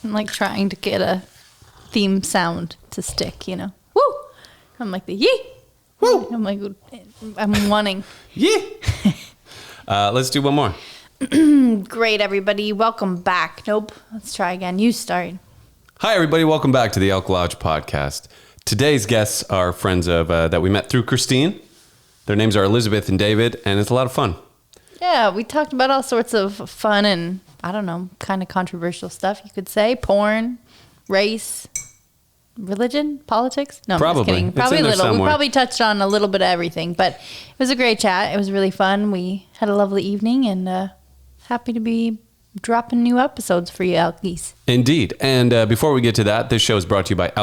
I'm like trying to get a theme sound to stick, you know. Woo! I'm like the yee. Woo! I'm like, I'm wanting. Yee! Let's do one more. Great, everybody. Welcome back. Nope. Let's try again. You start. Hi, everybody. Welcome back to the Elk Lodge podcast. Today's guests are friends of that we met through Christine. Their names are Elizabeth and David, and it's a lot of fun. Yeah, we talked about all sorts of fun and, I don't know, kind of controversial stuff, you could say. Porn, race, religion, politics. No, Probably. I'm just kidding. It's Probably in a there little. We somewhere. probably touched on a little bit of everything, but it was a great chat. It was really fun. We had a lovely evening, and happy to be dropping new episodes for you, Elkies. Indeed. And before we get to that, this show is brought to you by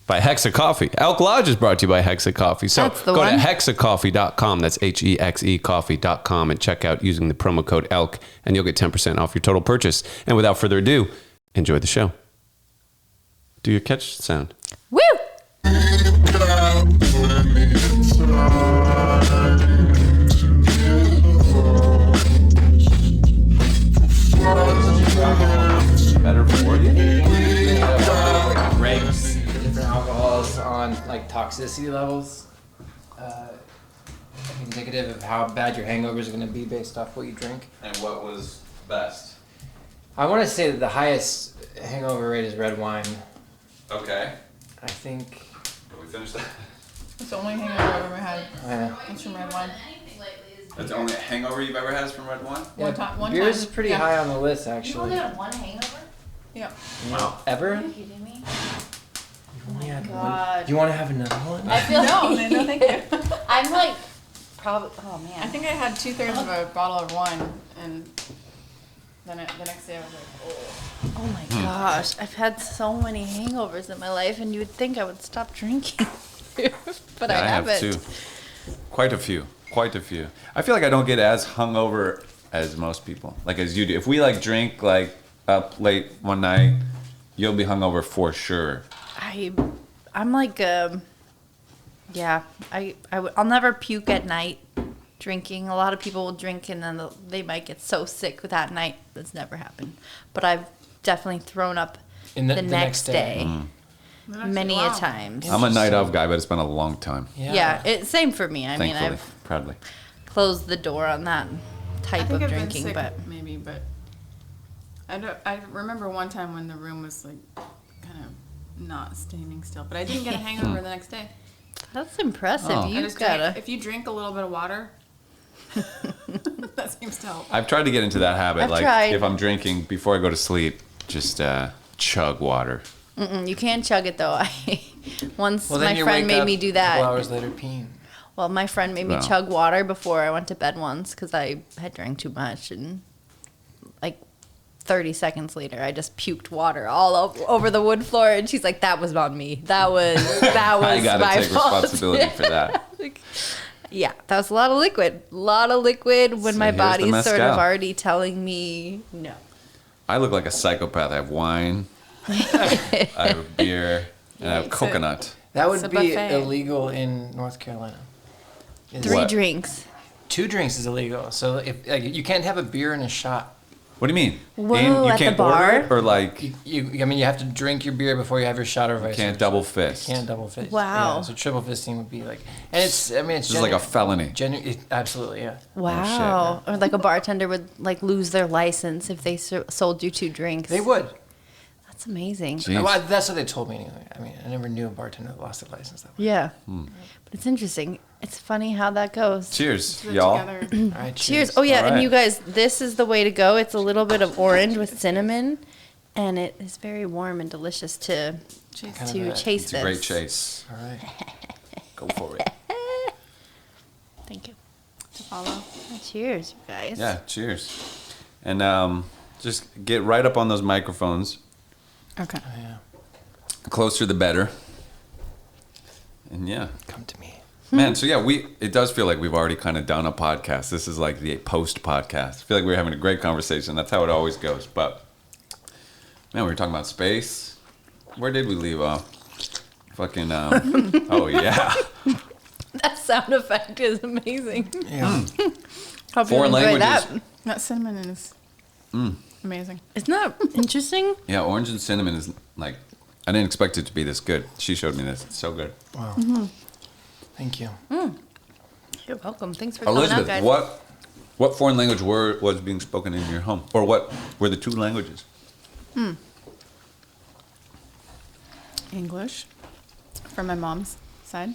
by Hexa Coffee. Elk Lodge is brought to you by Hexa Coffee. So That's the go one. to hexacoffee.com. That's HEXE coffee.com and check out using the promo code ELK, and you'll get 10% off your total purchase. And without further ado, enjoy the show. Do your catch sound. Woo! Better for you. Ranks different alcohols on like toxicity levels, indicative of how bad your hangovers are going to be based off what you drink. And what was best? I want to say that the highest hangover rate is red wine. Okay. I think. Can we finish that? It's the only hangover I've ever had. I know. It's from red wine. That's the only hangover you've ever had is from red wine? One time. Beers is pretty yeah. high on the list You actually. only had one hangover? Yeah. Wow. Ever? Are you kidding me? Oh my God. Do you want to have another one? I feel No, like no, thank you. I'm like, probably, oh man. I think I had 2/3 of a bottle of wine, and then the next day I was like, oh. Oh my gosh, I've had so many hangovers in my life, and you would think I would stop drinking, but I haven't. have too. Quite a few. I feel like I don't get as hungover as most people, like as you do. If we like drink like up late one night, you'll be hungover for sure. I'm like, yeah, I'll never puke at night drinking. A lot of people will drink and then they might get so sick with that night. That's never happened. But I've definitely thrown up In the next day. Many a Wow. times. I'm a night of guy, but it's been a long time. Yeah, same for me. I mean, Thankfully, I've proudly. closed the door on that I type think of I've drinking, been sick but maybe, but I remember one time when the room was like kind of not standing still, but I didn't get a hangover the next day. that's impressive. Oh. I You've just got drank, if you drink a little bit of water, that seems to help. I've tried to get into that habit. I've like tried. if I'm drinking before I go to sleep, just chug water. You can't chug it though. Once Well, then my you friend wake made up me do a couple that. hours later peeing. Well, my friend made me Wow. chug water before I went to bed once because I had drank too much, and like 30 seconds later, I just puked water all over the wood floor, and she's like, "That was on me. That was I gotta my take fault." responsibility for that. Like, yeah, that was a lot of liquid. When So my here's the body's sort of mezcal. already telling me no. I look like a psychopath. I have wine, I have beer, and I have Yikes. coconut. That It's would a be buffet. illegal in North Carolina. Is- 3 What? drinks. 2 drinks is illegal. So if like, you can't have a beer and a shot. What do you mean? Whoa, you at the can't bar? order it, or like I mean, you have to drink your beer before you have your shot or vice can't versa. double fist. Can't double fist. Wow. Yeah, so triple fisting would be like, and it's. I mean, it's This is like a felony. Absolutely, yeah. Wow. Or like a bartender would like lose their license if they sold you 2 drinks. They would. That's amazing. Jeez. Well, that's what they told me anyway. I mean, I never knew a bartender that lost their license that way. Yeah. Hmm. But it's interesting. It's funny how that goes. Cheers, Put it y'all. together. All right, Cheers. Oh yeah, All and right. you guys, this is the way to go. It's a little bit of orange with cinnamon, and it is very warm and delicious to Chase. Kind of to a- chase It's this. a great chase. All right. Go for it. Thank you. To follow. Cheers, you guys. Yeah, cheers. And just get right up on those microphones. Okay. Oh, yeah. Closer the better. And yeah. Come to me. Man, so yeah, it does feel like we've already kind of done a podcast. This is like the post podcast. I feel like we're having a great conversation. That's how it always goes. But man, we were talking about space. Where did we leave off? Fucking oh yeah. That sound effect is amazing. Yeah. Hope you Foreign enjoy languages. that. That cinnamon is Amazing. Isn't that interesting? Yeah, orange and cinnamon is like, I didn't expect it to be this good. She showed me this. It's so good. Wow. Thank you. You're welcome. Thanks for coming out, Elizabeth, guys. what foreign language was being spoken in your home? Or what were the two languages? English from my mom's side,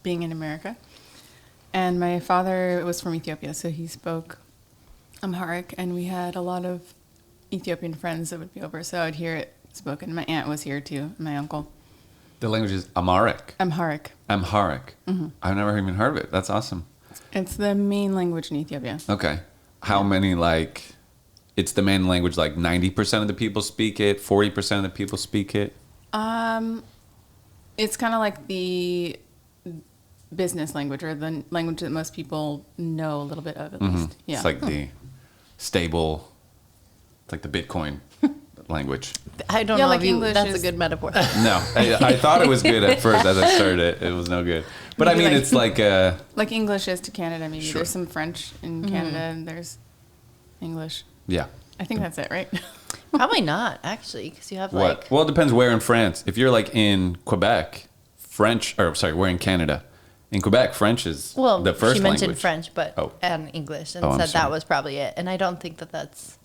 being in America. And my father was from Ethiopia, so he spoke Amharic, and we had a lot of Ethiopian friends that would be over, so I would hear it spoken. My aunt was here too, and my uncle. The language is Amharic. Amharic. Amharic. I've never even heard of it. That's awesome. It's the main language in Ethiopia. Okay. How many, like, it's the main language, like 90% of the people speak it, 40% of the people speak it? It's kind of like the business language, or the language that most people know a little bit of, at least. Yeah. It's like the stable, it's like the Bitcoin language. I don't Yeah, know like if you, English that's is- a good metaphor. No, I thought it was good at first as I started it. It was no good. But I Maybe mean, like- it's like, Like English is to Canada, maybe. Sure. There's some French in Canada, and there's English. yeah. I think that's it, right? Probably not, actually, because you have What? like... Well, it depends where in France. If you're like in Quebec, we're in Canada. In Quebec, French is Well, the first she mentioned language. French, but Oh. and English, and Oh, I'm said sorry. that was probably it. And I don't think that that's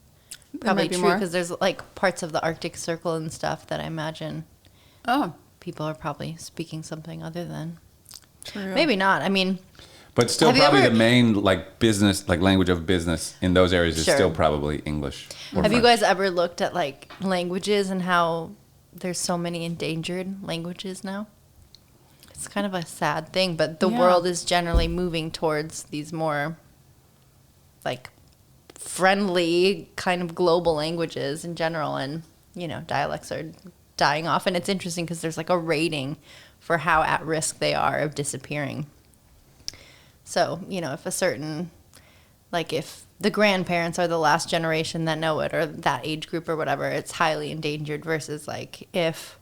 There probably might be true more. because there's like parts of the Arctic Circle and stuff that I imagine Oh, people are probably speaking something other than. true. Maybe not. I mean, But still, Have you probably ever- the main like business, like language of business in those areas is Sure. still probably English. or have you French. guys ever looked at like languages and how there's so many endangered languages now? It's kind of a sad thing, but the Yeah. world is generally moving towards these more like friendly kind of global languages in general, and dialects are dying off. And it's interesting because there's like a rating for how at risk they are of disappearing. So, if a certain, like if the grandparents are the last generation that know it, or that age group or whatever, it's highly endangered versus like if,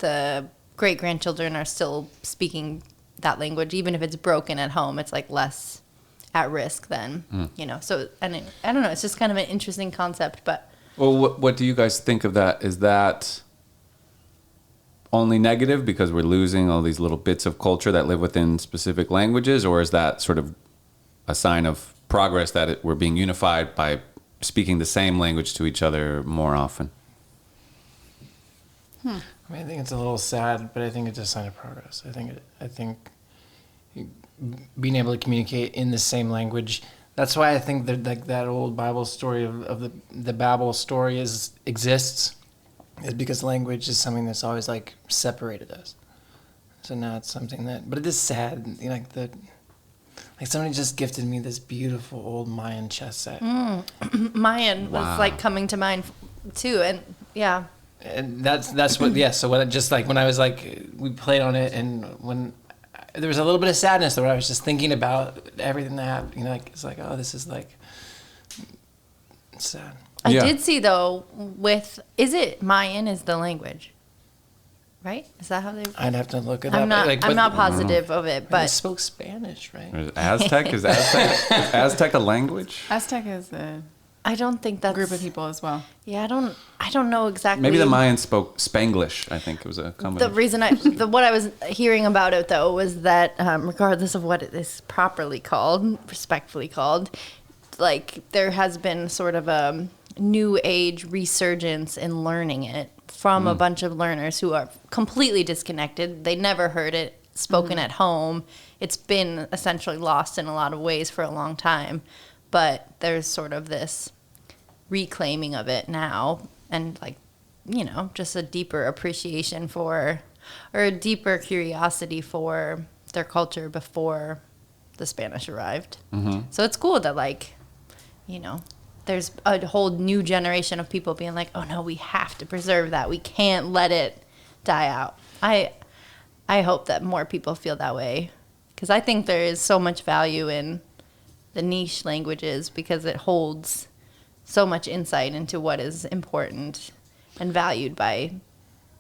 the great grandchildren are still speaking that language, even if it's broken at home, it's like less at risk then, so, and I don't know, it's just kind of an interesting concept, but Well, what do you guys think of that? Is that only negative because we're losing all these little bits of culture that live within specific languages, or is that sort of a sign of progress that we're being unified by speaking the same language to each other more often? I mean, I think it's a little sad, but I think it's a sign of progress. I think being able to communicate in the same language. That's why I think that like that old Bible story of the Babel story exists, is because language is something that's always like separated us. So now it's something but it is sad. Like somebody just gifted me this beautiful old Mayan chess set. Mayan Wow. was like coming to mind too, and yeah. And that's what so when when I was like we played on it, and when there was a little bit of sadness where I was just thinking about everything that happened, it's like, oh, this is like it's sad. I Yeah. did see though is it Mayan is the language, right? Is that how they? I'd have to look it up. I'm not. Like, I'm but- not positive of it, They but spoke Spanish, right? Is Aztec? Is Aztec a language? Aztec is a I don't think that's group of people as well. Yeah, I don't know exactly. Maybe the Mayans spoke Spanglish. I think it was a The combination. reason what I was hearing about it though was that regardless of what it is properly called, respectfully called, like there has been sort of a new age resurgence in learning it from a bunch of learners who are completely disconnected. They never heard it spoken at home. It's been essentially lost in a lot of ways for a long time, but there's sort of this reclaiming of it now, and like just a deeper appreciation for, or a deeper curiosity for their culture before the Spanish arrived. So it's cool that there's a whole new generation of people being like, oh no, we have to preserve that, we can't let it die out. I hope that more people feel that way, because I think there is so much value in the niche languages because it holds so much insight into what is important and valued by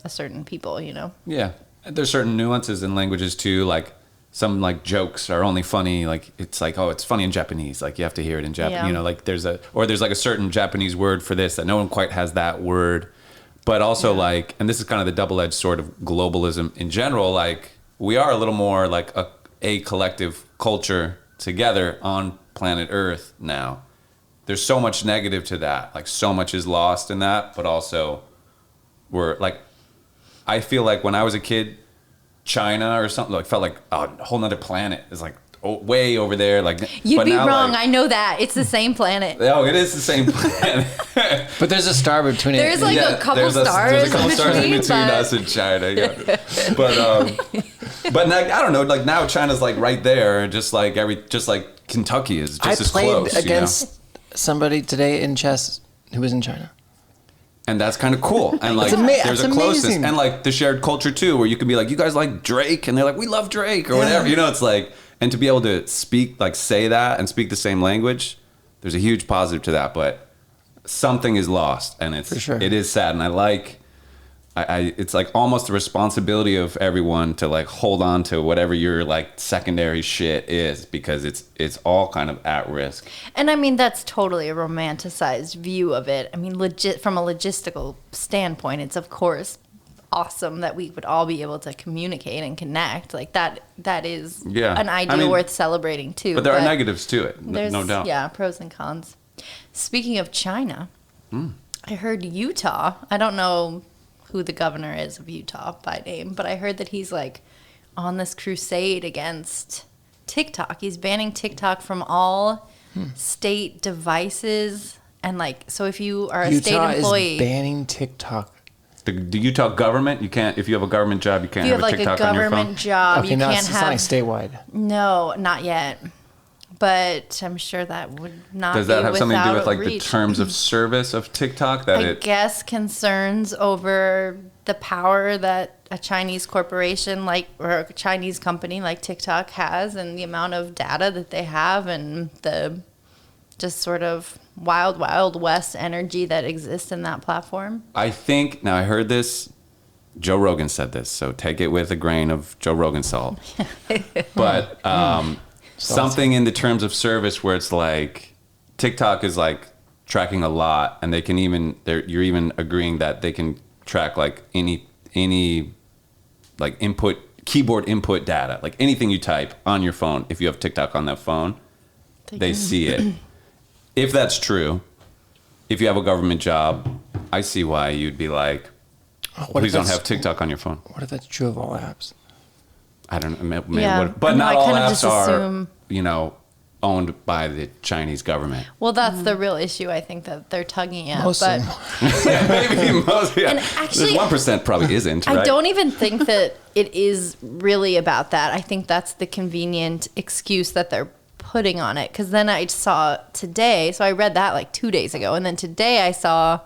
a certain people, Yeah, there's certain nuances in languages too. Like some like jokes are only funny, like it's like, oh, it's funny in Japanese, like you have to hear it in Japanese. Yeah. You know, like there's like a certain Japanese word for this that no one quite has that word. But also like, and this is kind of the double-edged sword of globalism in general, like we are a little more like a collective culture together on planet Earth now. There's so much negative to that, like so much is lost in that, but also we're like, I feel like when I was a kid, China or something like felt like a whole nother planet is like way over there. Like You'd but be now, wrong. like, I know that. It's the same planet. oh, it is the same planet. But there's a star between it. There's like a couple stars There's a couple in stars in between, between but- us and China. Yeah. But like, I don't know. Like now China's like right there, just like Kentucky is just I as played close. against somebody today in chess who was in China. And that's kind of cool. And like, there's it's a closeness amazing. and like the shared culture too, where you can be like, you guys like Drake, and they're like, we love Drake or whatever. You know, it's like, and to be able to speak, like say that and speak the same language, there's a huge positive to that. But something is lost, and For sure. it is sad. And I like, it's like almost the responsibility of everyone to like hold on to whatever your like secondary shit is, because it's all kind of at risk. And I mean, that's totally a romanticized view of it. I mean, legit from a logistical standpoint, it's of course awesome that we would all be able to communicate and connect. Like that is Yeah. an ideal I mean, worth celebrating too. But there are negatives to it, There's, no doubt. Yeah, pros and cons. Speaking of China, I heard Utah. I don't know who the governor is of Utah by name, but I heard that he's like on this crusade against TikTok. He's banning TikTok from all state devices, and like, so if you are a Utah state employee, is banning TikTok. The Utah government, you can't, if you have a government job, you can't if you have have a like a TikTok on your phone. government job, Okay, you no, can't it's have. not like statewide. No, not yet. But I'm sure that would not. Does that be have something to do with without like reach. the terms of service of TikTok that I it? guess concerns over the power that a Chinese corporation like, or a Chinese company like TikTok has, and the amount of data that they have, and the just sort of wild, wild west energy that exists in that platform. I think now I heard this. Joe Rogan said this, so take it with a grain of Joe Rogan salt. But something in the terms of service where it's like TikTok is like tracking a lot, and they can even you're even agreeing that they can track like any like keyboard input data, like anything you type on your phone. If you have TikTok on that phone, they see it. If that's true, if you have a government job, I see why you'd be like, What please if don't that's- have TikTok on your phone. What if that's true of all apps? I don't know, maybe Yeah, but no, not I all kind of apps just are, assume- owned by the Chinese government. Well, that's the real issue I think that they're tugging at. Most of but them. Maybe most, yeah. And actually, 1% probably isn't, right? I don't even think that it is really about that. I think that's the convenient excuse that they're putting on it. Because then I saw today, so I read that like 2 days ago, and then today I saw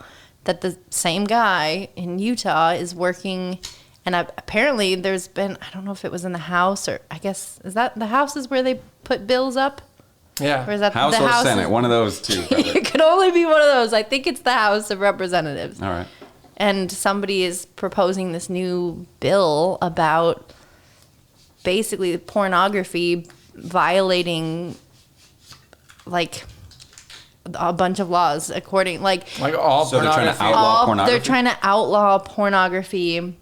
that the same guy in Utah is working, and apparently there's been, I don't know if it was in the House, or I guess, is that the House is where they put bills up? Or Yeah. is that House the or House? Senate, one of those two. probably. It could only be one of those. I think it's the House of Representatives. All right. And somebody is proposing this new bill about basically pornography violating like a bunch of laws according like all So they're trying to pornography. outlaw pornography? they're trying to outlaw pornography.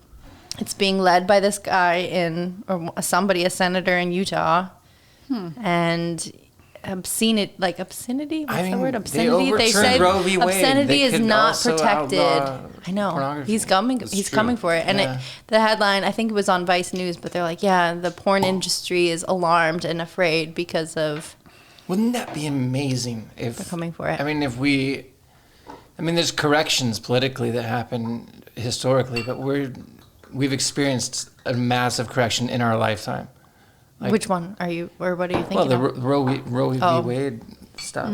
It's being led by this guy a senator in Utah. And obscenity. What's the word? they Obscenity. They overturned said Roe v. Wade. obscenity They is could not also protected. outlaw I know. pornography. He's coming. That's He's true. coming for it. And Yeah. the headline, I think it was on Vice News, but they're like, yeah, the porn industry is alarmed and afraid because of. Wouldn't that be amazing if They're coming for it. I mean, there's corrections politically that happen historically, but we've experienced a massive correction in our lifetime. Like- Which one are you, or what are you thinking? Well, the of? Roe v. Oh. Wade stuff.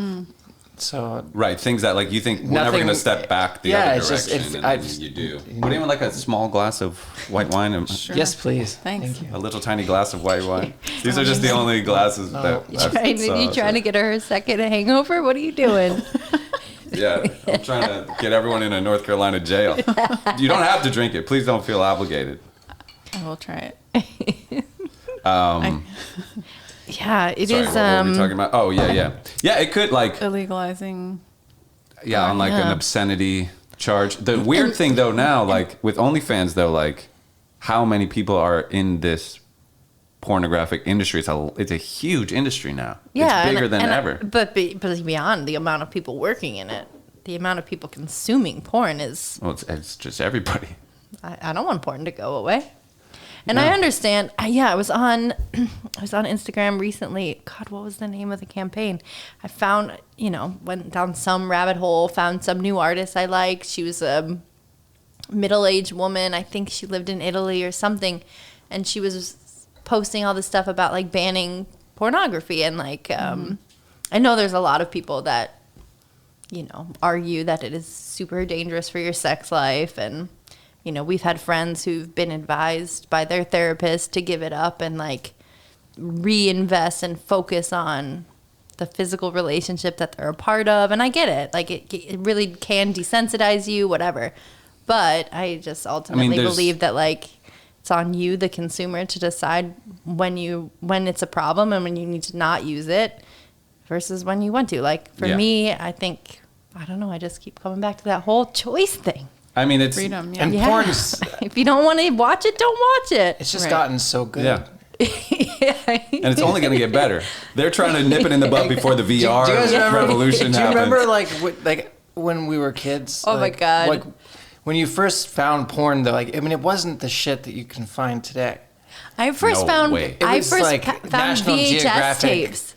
So Right, things that like you think we're never Nothing- going to step back the yeah, other it's just- direction, if and I then just- you do. Would anyone like a small glass of white wine? yes, please. Thanks. Thank you. A little tiny glass of white wine. These are just the only glasses that. You trying to get her a second hangover? What are you doing? Yeah, I'm trying to get everyone in a North Carolina jail. You don't have to drink it. Please don't feel obligated. I will try it. Yeah, it Sorry, is. what were we talking about? Oh, yeah. Yeah, it could like, Illegalizing. yeah, on like an Yeah. obscenity charge. The weird thing though now, like with OnlyFans though, like how many people are in this pornographic industry? It's a huge industry now. Yeah, it's bigger than ever. But beyond the amount of people working in it, the amount of people consuming porn is. Well, it's just everybody. I don't want porn to go away. And I understand. I was on Instagram recently. God, what was the name of the campaign? I found, went down some rabbit hole, found some new artist I liked. She was a middle-aged woman. I think she lived in Italy or something. And she was posting all this stuff about like banning pornography. And like, I know there's a lot of people that, argue that it is super dangerous for your sex life. And we've had friends who've been advised by their therapist to give it up and like reinvest and focus on the physical relationship that they're a part of. And I get it. Like it really can desensitize you, whatever. But I just ultimately believe that like it's on you, the consumer, to decide when it's a problem and when you need to not use it versus when you want to. Like for me, I think, I don't know, I just keep coming back to that whole choice thing. I mean, it's Freedom, yeah. And porn's, If you don't want to watch it, don't watch it. it's just Right. gotten so good. yeah. And it's only going to get better. They're trying to nip it in the butt before the VR Do you guys remember, revolution do you happens. remember like when we were kids? Oh my like, God. Like when you first found porn, though, like I mean, it wasn't the shit that you can find today. I first No found way. It I was first like found National VHS Geographic. tapes.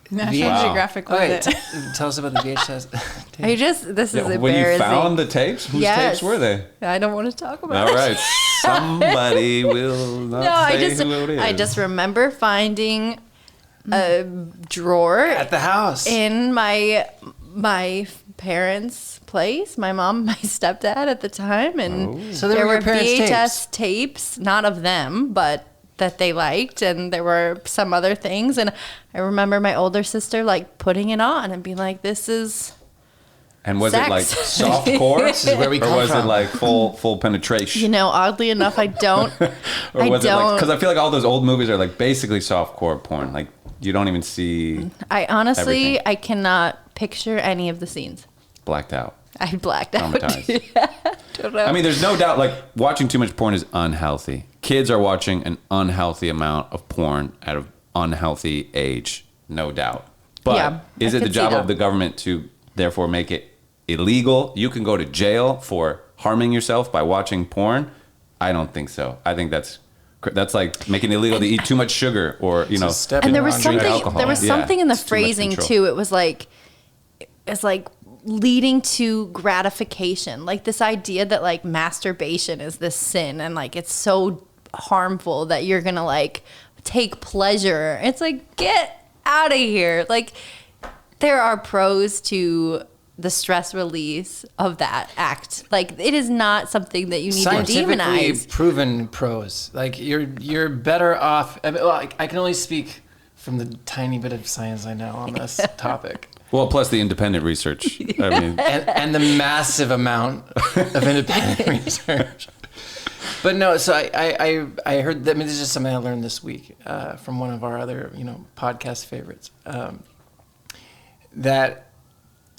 National Wow. Geographic was Okay, it. tell us about the VHS. This is Yeah, when you embarrassing. found the tapes, whose Yes. tapes were they? I don't want to talk about All it. right, somebody will not No, say who it is. I just remember finding a drawer At the house. in my parents' place, my mom, my stepdad at the time, and So they there were your were parents' VHS tapes, not of them, but that they liked, and there were some other things. And I remember my older sister like putting it on and being like, "This is." And was Sex. it like soft core? This is where we or come was from. it like full penetration? Oddly enough, I don't. Or I was it like, don't. because I feel like all those old movies are like basically soft core porn. Like you don't even see I honestly, Everything. I cannot picture any of the scenes. blacked out. I blacked out. Traumatized. Don't know. I mean, there's no doubt like watching too much porn is unhealthy. Kids are watching an unhealthy amount of porn at an unhealthy age, no doubt. But Yeah, is I it the could see job that. of the government to therefore make it illegal? You can go to jail for harming yourself by watching porn. I don't think so. I think that's like making it illegal to eat too much sugar or a step and in there was Drink something. alcohol. There was Yeah, something in the it's too much phrasing control. too. It was like leading to gratification. Like this idea that like masturbation is this sin and like it's so harmful that you're gonna like take pleasure. It's like, get out of here. Like there are pros to the stress release of that act. Like it is not something that you need to Scientifically demonize. proven pros. Like you're better off. I mean, well, I can only speak from the tiny bit of science I know on this topic. Well, plus the independent research. I mean, and the massive amount of independent research. But no, so I heard that. I mean, this is just something I learned this week from one of our other podcast favorites. That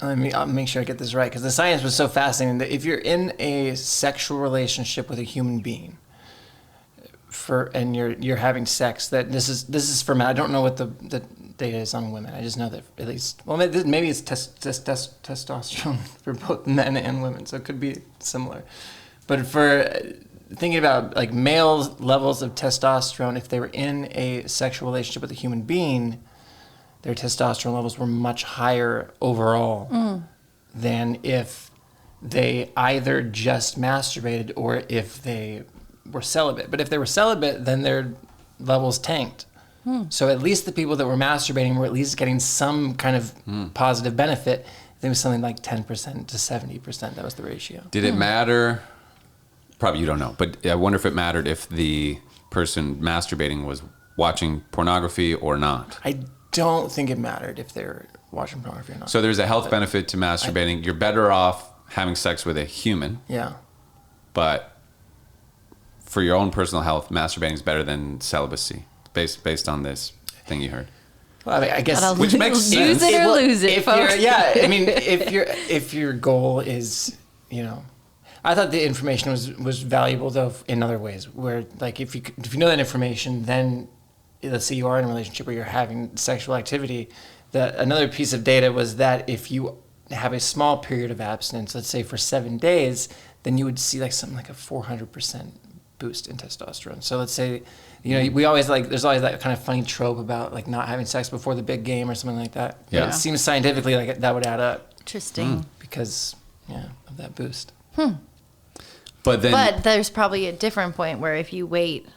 I'll make sure I get this right because the science was so fascinating that if you're in a sexual relationship with a human being, and you're having sex, that this is for men. I don't know what the data is on women. I just know that at least maybe it's testosterone for both men and women, so it could be similar. But for thinking about like male levels of testosterone, if they were in a sexual relationship with a human being, their testosterone levels were much higher overall than if they either just masturbated or if they were celibate. But if they were celibate, then their levels tanked. So at least the people that were masturbating were at least getting some kind of positive benefit. I think it was something like 10% to 70%. That was the ratio. did it matter? Probably you don't know, but I wonder if it mattered if the person masturbating was watching pornography or not. I don't think it mattered if they were watching pornography or not. So there's a health benefit to masturbating. You're better off having sex with a human, Yeah. but for your own personal health, masturbating is better than celibacy. based on this thing you heard. Well, I mean, I guess Gotta Which makes use sense. it or Well, lose it, if folks. I mean, if your goal is, I thought the information was valuable though in other ways. Where like if you know that information, then let's say you are in a relationship where you're having sexual activity. Another piece of data was that if you have a small period of abstinence, let's say for 7 days, then you would see like something like a 400% boost in testosterone. So let's say, we always there's always that kind of funny trope about like not having sex before the big game or something like that. Yeah. But it seems scientifically like that would add up Interesting. because of that boost. But then But there's probably a different point where if you wait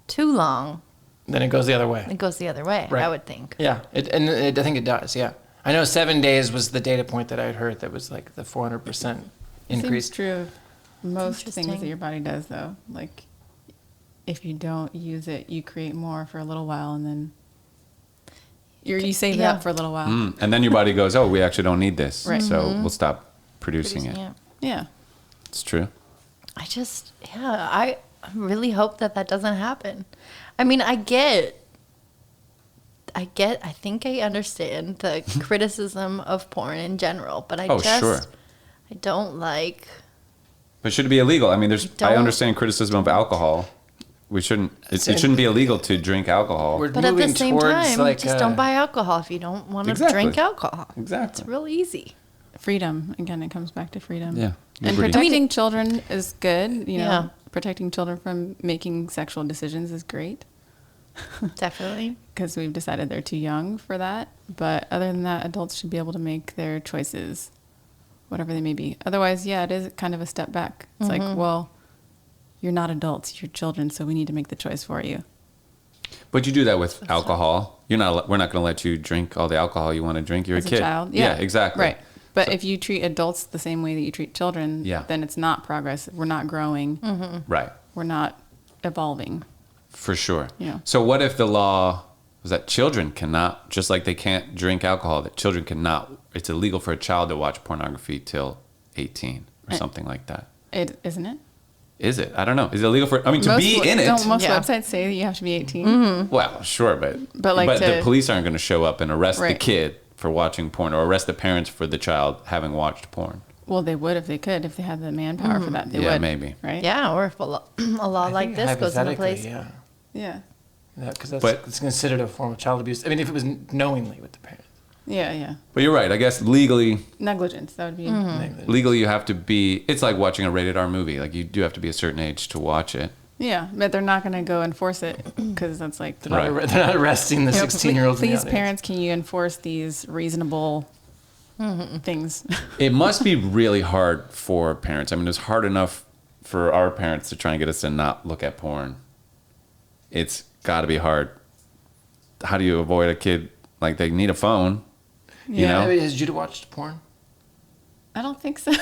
too long, Then it goes the other way. it goes the other way, Right. I would think. Yeah, I think it does. Yeah, I know 7 days was the data point that I'd heard that was like the 400% increase. Seems true of most things Interesting. that your body does, though. Like, if you don't use it, you create more for a little while, and then you save it Yeah. up for a little while. and then your body goes, oh, we actually don't need this, Right. so we'll stop producing it. Yeah. Yeah. It's true. I really hope that doesn't happen. I mean, I think I understand the criticism of porn in general, but I Sure. I don't like. But should it be illegal? I mean, I don't- understand criticism of alcohol. We shouldn't. It shouldn't be illegal to drink alcohol. We're But at the moving same towards, time, like, just don't buy alcohol if you don't want to Exactly. drink alcohol. Exactly. It's real easy. Freedom. Again, it comes back to freedom. Yeah. And Liberty. protecting children is good. Yeah. Protecting children from making sexual decisions is great Definitely. because we've decided they're too young for that. But other than that, adults should be able to make their choices, whatever they may be. Otherwise, it is kind of a step back. It's like, well, you're not adults, you're children, so we need to make the choice for you. But you do that with alcohol. We're not going to let you drink all the alcohol you want to drink. You're As a kid. a child. Yeah, exactly. Right. But So- if you treat adults the same way that you treat children, Yeah. then it's not progress. We're not growing. Right. We're not evolving. For sure. Yeah. So what if the law was that children cannot, just like they can't drink alcohol, that children cannot, it's illegal for a child to watch pornography till 18 or Right. something like that. Isn't it? Is it? I don't know. Is it illegal for, I mean, to be in it? Don't most Yeah. websites say that you have to be 18? Well, sure, but But, the police aren't going to show up and arrest the Right. kid for watching porn or arrest the parents for the child having watched porn. Well, they would if they could. If they had the manpower for that, they Yeah, would. maybe. Right? Yeah, or if a law I like think this goes into hypothetically, place. Yeah, Yeah. because But- it's considered a form of child abuse. I mean, if it was knowingly with the parents. Yeah, yeah. But you're right. I guess legally Negligence, that would be. legally you have to be, it's like watching a rated R movie. Like you do have to be a certain age to watch it. Yeah, but they're not going to go enforce it because that's like. They're not arresting the 16-year-olds. Please, parents, can you enforce these reasonable things? It must be really hard for parents. I mean, it's hard enough for our parents to try and get us to not look at porn. It's got to be hard. How do you avoid a kid? Like, they need a phone. You know? Has Judah watched porn? I don't think so.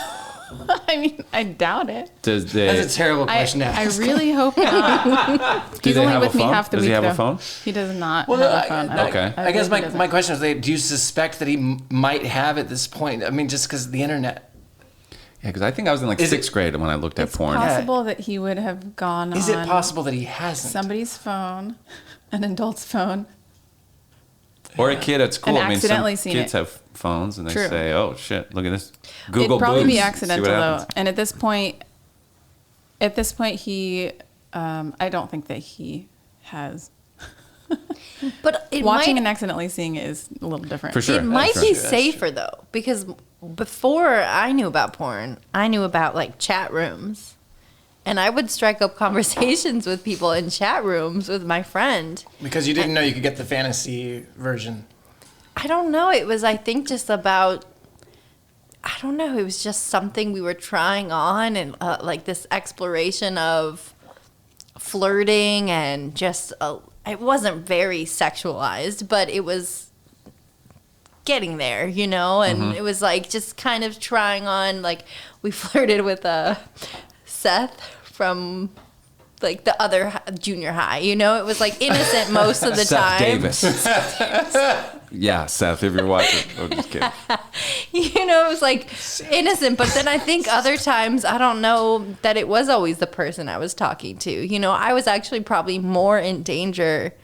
I mean, I doubt it. Does they, That's a terrible question to I ask. really hope not. do He's they only have a with me phone? half the Does week. he have though. a phone? He does not Well, have a phone. Okay. I guess really doesn't. my question is, do you suspect that he might have at this point? I mean, just because of the internet. Yeah, because I think I was in like Is it- 6th grade when I looked at It's porn. possible that he would have gone Is on it possible that he hasn't? somebody's phone, an adult's phone. Or a kid at school. And I mean, some accidentally seen kids it. have phones and they True. say, oh, shit, look at this. Google It'd probably boobs. be See what accidental though. happens. And at this point, he, I don't think that he has. But it Watching might, and accidentally seeing it is a little different. For sure. it might That's be true. safer though, because before I knew about porn, I knew about like chat rooms, and I would strike up conversations with people in chat rooms with my friend. Because you didn't know you could get the fantasy version. I don't know. It was, I think, just about. I don't know. It was just something we were trying on, and like this exploration of flirting, and just it wasn't very sexualized, but it was getting there, you know. And it was like just kind of trying on. Like we flirted with Seth from like the other junior high, you know. It was like innocent most of the Seth time. Davis. Yeah, Seth, if you're watching. Oh, just kidding. You know, it was like innocent, but then I think other times, I don't know that it was always the person I was talking to. You know, I was actually probably more in danger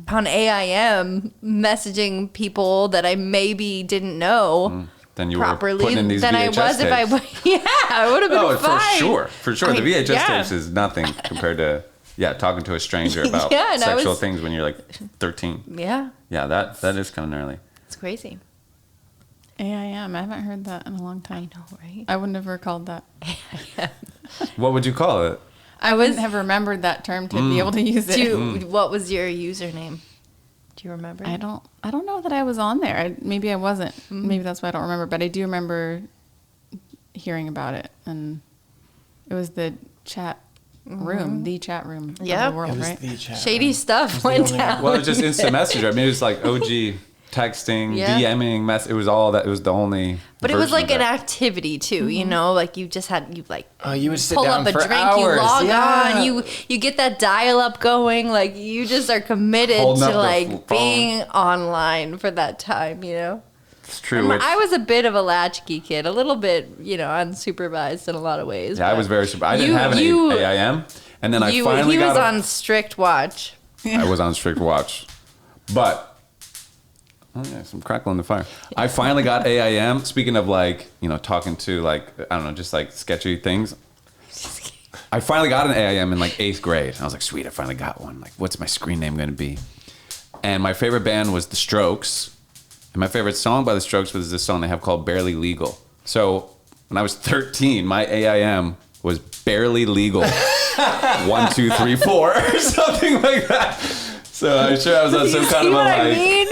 on AIM messaging people that I maybe didn't know Then you properly were putting in these than VHS I was tapes. if I yeah, I would have been Oh, fine. for sure. The VHS yeah. tapes is nothing compared to talking to a stranger about Yeah, and I sexual was- things when you're like 13. Yeah, Yeah, that is kind of gnarly. it's crazy. AIM. I haven't heard that in a long time. I know, right? I wouldn't have recalled that. What would you call it? I wouldn't have remembered that term to be able to use it. What was your username? Do you remember? I don't know that I was on there. Maybe I wasn't. Maybe that's why I don't remember. But I do remember hearing about it, and it was the chat room, the chat room Yeah. of the world, It was right? the chat. Shady stuff the went only- down. Well, it was just instant messenger. I mean, it was like OG texting, Yeah. DMing, it was all that. It was the only. But it was version like of an that. activity too, you know, like you just had Oh, you would sit pull down up a for drink, hours. you log Yeah. on, you get that dial up going, like you just are committed Holding up to the like phone. being online for that time, you know. It's true. which- I was a bit of a latchkey kid, a little bit, you know, unsupervised in a lot of ways. Yeah, I but was very surprised. I didn't you- have any you- AIM, and then I he finally was got. on strict watch. I was on strict watch, but. Oh yeah, some crackle in the fire. I finally got AIM. Speaking of like, talking to like, I don't know, just like sketchy things. I finally got an AIM in like 8th grade. I was like, sweet, I finally got one. Like, what's my screen name going to be? And my favorite band was The Strokes. And my favorite song by The Strokes was this song they have called Barely Legal. So when I was 13, my AIM was Barely Legal. 1, 2, 3, 4, or something like that. So I'm sure I was on some kind See of a what I like. mean?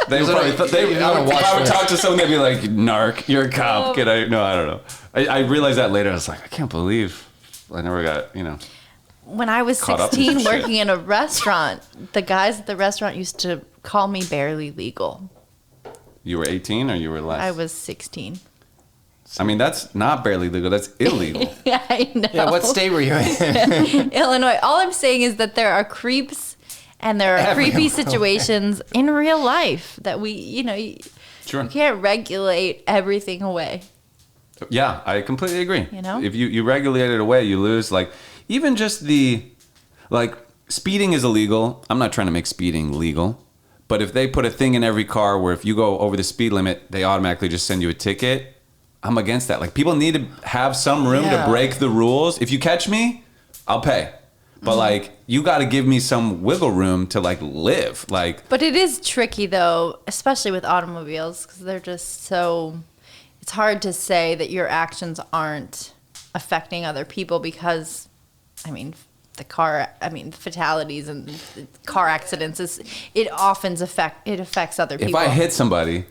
They probably thought they. You're on a If watch I would list. talk to someone, they'd be like, "Narc, you're a cop." Can I? No, I don't know. I realized that later. I was like, I can't believe I never got. When I was Caught up in 16 some shit. working in a restaurant, the guys at the restaurant used to call me Barely Legal. You were 18 or you were less? I was 16. I mean, that's not barely legal. That's illegal. Yeah, I know. Yeah, what state were you in? Illinois. All I'm saying is that there are creeps and there are creepy situations in real life that we, you Sure. can't regulate everything away. Yeah, I completely agree. You know? If you regulate it away, you lose. Like, even just speeding is illegal. I'm not trying to make speeding legal. But if they put a thing in every car where if you go over the speed limit, they automatically just send you a ticket, I'm against that. Like, people need to have some room Yeah. to break the rules. If you catch me, I'll pay. But, like, you got to give me some wiggle room to, like, live. Like, But it is tricky, though, especially with automobiles, because they're just so. It's hard to say that your actions aren't affecting other people because, fatalities and car accidents it affects other people. if I hit somebody,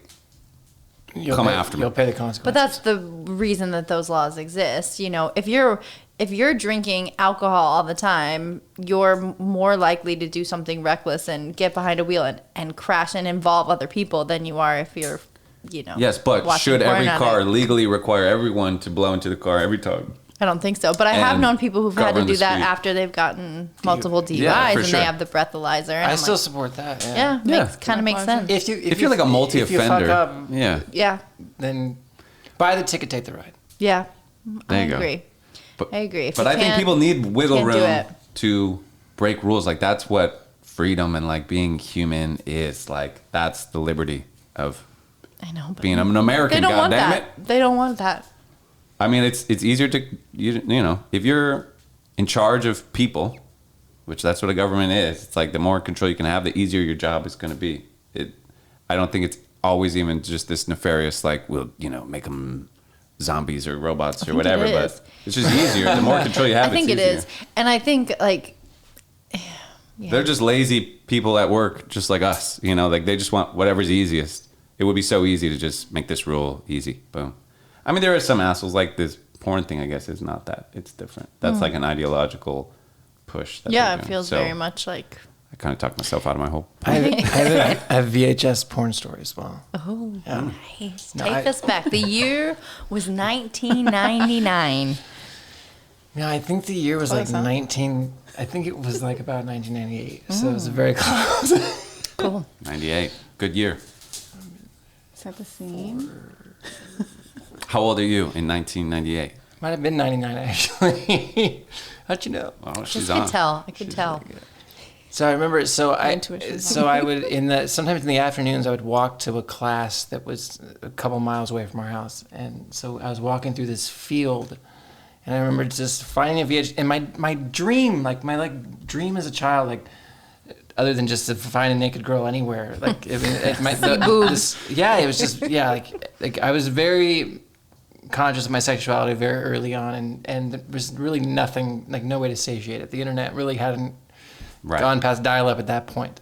come pay, after me. You'll pay the consequences. But that's the reason that those laws exist. If you're drinking alcohol all the time, you're more likely to do something reckless and get behind a wheel and crash and involve other people than you are if you're, Yes, but watching should every porn on car it. legally require everyone to blow into the car every time? I don't think so. But I have And known people who've had to govern do the that speed. after they've gotten multiple DUIs Yeah, for and sure. they have the breathalyzer. And I I'm still like, support that. yeah, Yeah. kind of makes sense. If you're like a multi-offender, if you fuck up, yeah, Yeah, then buy the ticket, take the ride. yeah. There you go. agree. But, I agree. If but you I think can't- people need wiggle can't do room it. to break rules. Like, that's what freedom and like being human is. Like, that's the liberty of I know, but being an American. they don't want goddamn that. it! They don't want that. I mean, it's easier to you know if you're in charge of people, which that's what a government is. It's like the more control you can have, the easier your job is going to be. I don't think it's always even just this nefarious like we'll make them zombies or robots or think whatever. it is. But it's just easier. The more control you have, I think it's it easier. is, and I think like They're just lazy people at work, just like us. Like they just want whatever's easiest. It would be so easy to just make this rule easy. Boom. I mean, there are some assholes like this porn thing. I guess is not that. It's different. That's like an ideological push. That yeah, they're it doing. feels So very much like I kind of talked myself out of my hole. I have a VHS porn story as well. oh Yeah. nice. No, Take I- us back. The year was 1999. Yeah, I think the year was Oh, like so? 19. I think it was like about 1998. So it was very close. Cool. 98. Good year. Is that the same? How old are you in 1998? Might have been 99 actually. How'd you know? Oh, she's I on. could tell. I could tell. So I remember, intuition. so I would sometimes in the afternoons I would walk to a class that was a couple miles away from our house, and so I was walking through this field, and I remember just finding a VH, and my dream, my dream as a child, other than just to find a naked girl anywhere, it was just like I was very conscious of my sexuality very early on, and there was really nothing, no way to satiate it. The internet really hadn't gone past dial-up at that point.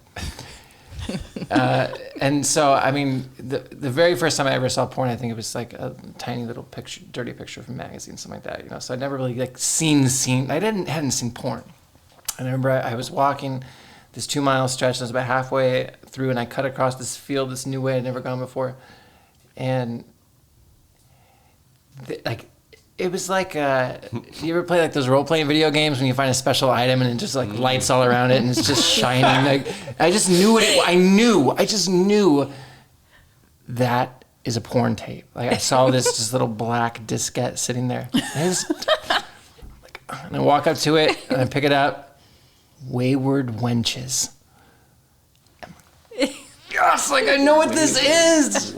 And so, I mean, the very first time I ever saw porn, I think it was like a tiny little picture, dirty picture from a magazine, something like that, So I'd never really hadn't seen porn. And I remember I was walking this 2-mile stretch, and I was about halfway through, and I cut across this field this new way I'd never gone before. And it was like, you ever play those role-playing video games when you find a special item and it just lights all around it and it's just shining? I just knew I just knew that is a porn tape. I saw this just little black diskette sitting there. And I walk up to it and I pick it up. Wayward Wenches. Yes, I know what this is.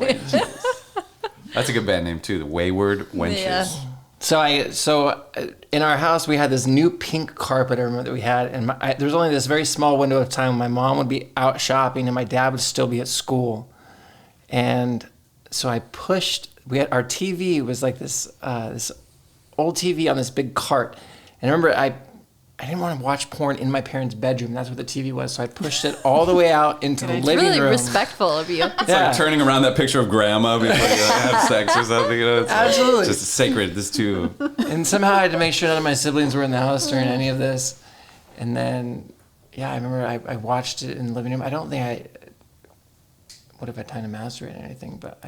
That's a good band name too, the Wayward Wenches. Yeah. So in our house we had this new pink carpet. I remember that we had, and there was only this very small window of time. My mom would be out shopping, and my dad would still be at school. And so I pushed. Our TV was like this old TV on this big cart. And I remember I didn't want to watch porn in my parents' bedroom. That's what the TV was. So I pushed it all the way out into the living really room. respectful of you. It's like turning around that picture of grandma before you have sex or something. It's Absolutely. Just sacred, this too. And somehow I had to make sure none of my siblings were in the house during any of this. And then, I remember I watched it in the living room. I don't think I would have had time to masturbate or anything, but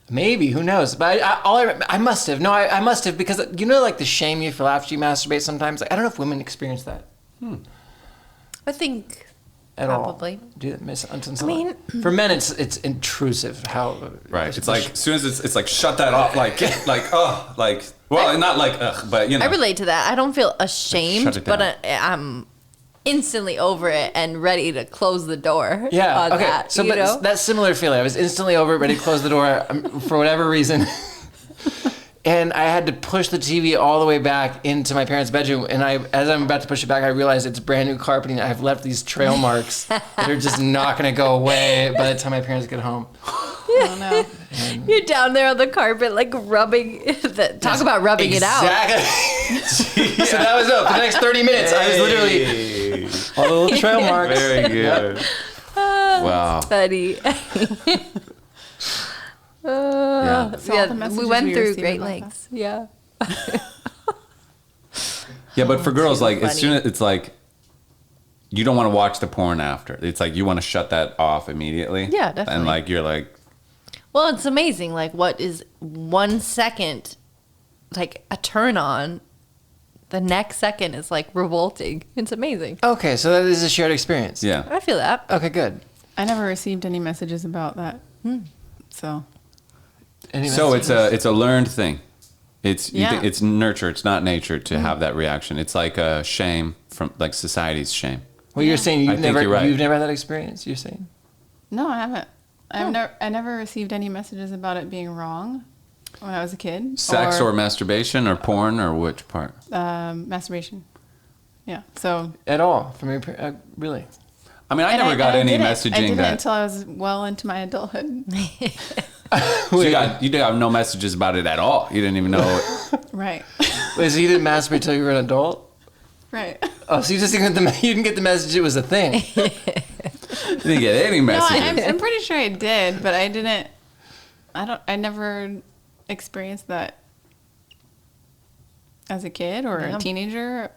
maybe, who knows? But I must have. No, I must have, because the shame you feel after you masturbate sometimes. I don't know if women experience that. I think At probably. all. Do that, for men, it's intrusive. How Right. It's like as soon as it's like shut that off. But I relate to that. I don't feel ashamed, Shut it down. but I'm instantly over it and ready to close the door. Yeah. On Okay. that, So, that similar feeling. I was instantly over it, ready to close the door for whatever reason. And I had to push the TV all the way back into my parents' bedroom. And as I'm about to push it back, I realize it's brand new carpeting. I've left these trail marks that are just not going to go away by the time my parents get home. Oh no. You're down there on the carpet, rubbing. Talk about rubbing it out. Exactly. So that was it. For the next 30 minutes, I was literally all the little trail marks. Very good. Yep. Wow. Funny. Yeah. So all the messages we went through received great about lengths. Yeah. Yeah, but for girls, too as funny. soon as it's you don't want to watch the porn after. It's you want to shut that off immediately. Yeah, definitely. And you're like, Well, it's amazing. What is 1 second, a turn on, the next second is revolting. It's amazing. Okay, so that is a shared experience. yeah. I feel that. Okay, good. I never received any messages about that. So So it's a learned thing. You Yeah. think it's nurture. It's not nature to have that reaction. It's like a shame from society's shame. Well, you're saying I think you're right. you've never had that experience. You're saying. no, I haven't. I never received any messages about it being wrong when I was a kid. Sex or masturbation or porn or which part? Masturbation. Yeah. So At all from your really. I mean, I and never got any didn't- messaging I didn't that. until I was well into my adulthood. So you did have no messages about it at all. You didn't even know. Right. Wait, so you didn't masturbate until you were an adult? Right. Oh, so you didn't get the message it was a thing. You didn't get any No, messages. I'm pretty sure I did, but I didn't. I never experienced that as a kid or a teenager.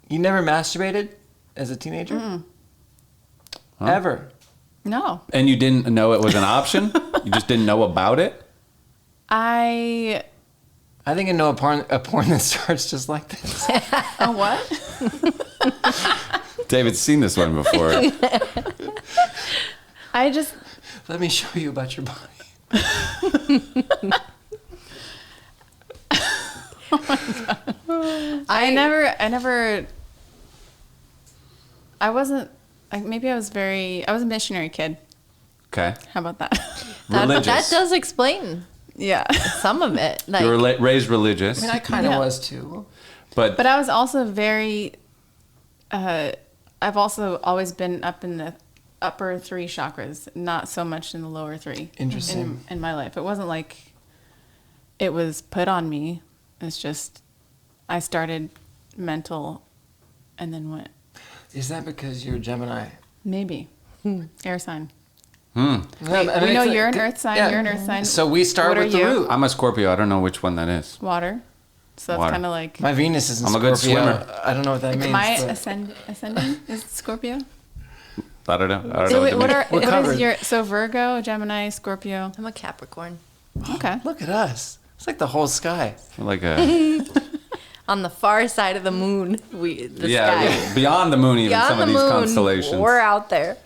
You never masturbated as a teenager? Ever? No. And you didn't know it was an option? You just didn't know about it? I think I know a porn that starts just like this. a what? David's seen this one before. I just Let me show you about your body. I never I wasn't. Maybe I was a missionary kid. Okay. How about that? Religious. That does explain Yeah. some of it. Like, You were raised religious, I mean, I kind of Yeah. was too. but But I was also very. I've also always been up in the upper 3 chakras, not so much in the lower 3. Interesting. In my life, it wasn't like it was put on me. It's just I started mental, and then went Is that because you're a Gemini? maybe air sign. I We mean, know it's you're like- an earth sign. yeah. You're an earth sign. So we start What with are the you? root. I'm a Scorpio. I don't know which one that is. Water. So that's Water. kind of like My Venus is in I'm a good Scorpio. swimmer. I don't know what that means. my but- ascending is Scorpio. I don't know. I don't So know wait, what that what covered. is your Virgo, Gemini, Scorpio? I'm a Capricorn. Okay. Look at us. It's like the whole sky. means. Like a On the far side of the moon, the yeah, sky. beyond the moon, even Beyond some the of these moon, constellations. we're out there.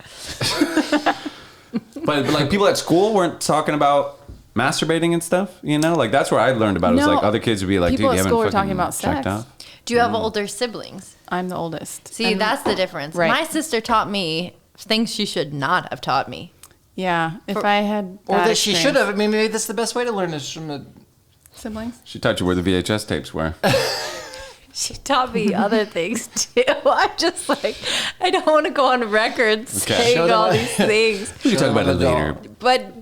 But like people at school weren't talking about masturbating and stuff. You know, like that's where I learned about it. It was No, like other kids would be like, "Dude, people you at haven't school were fucking talking about checked sex. out?" Do you have older siblings? I'm the oldest. See, that's the difference. Right. My sister taught me things she should not have taught me. Yeah. If I had Or bad that she should experience- have. I mean, maybe that's the best way to learn is from a. siblings. She taught you where the VHS tapes were. She taught me other things too. I'm just like, I don't want to go on record Okay. saying Show them all what- these things. We can talk about it the doll. later. But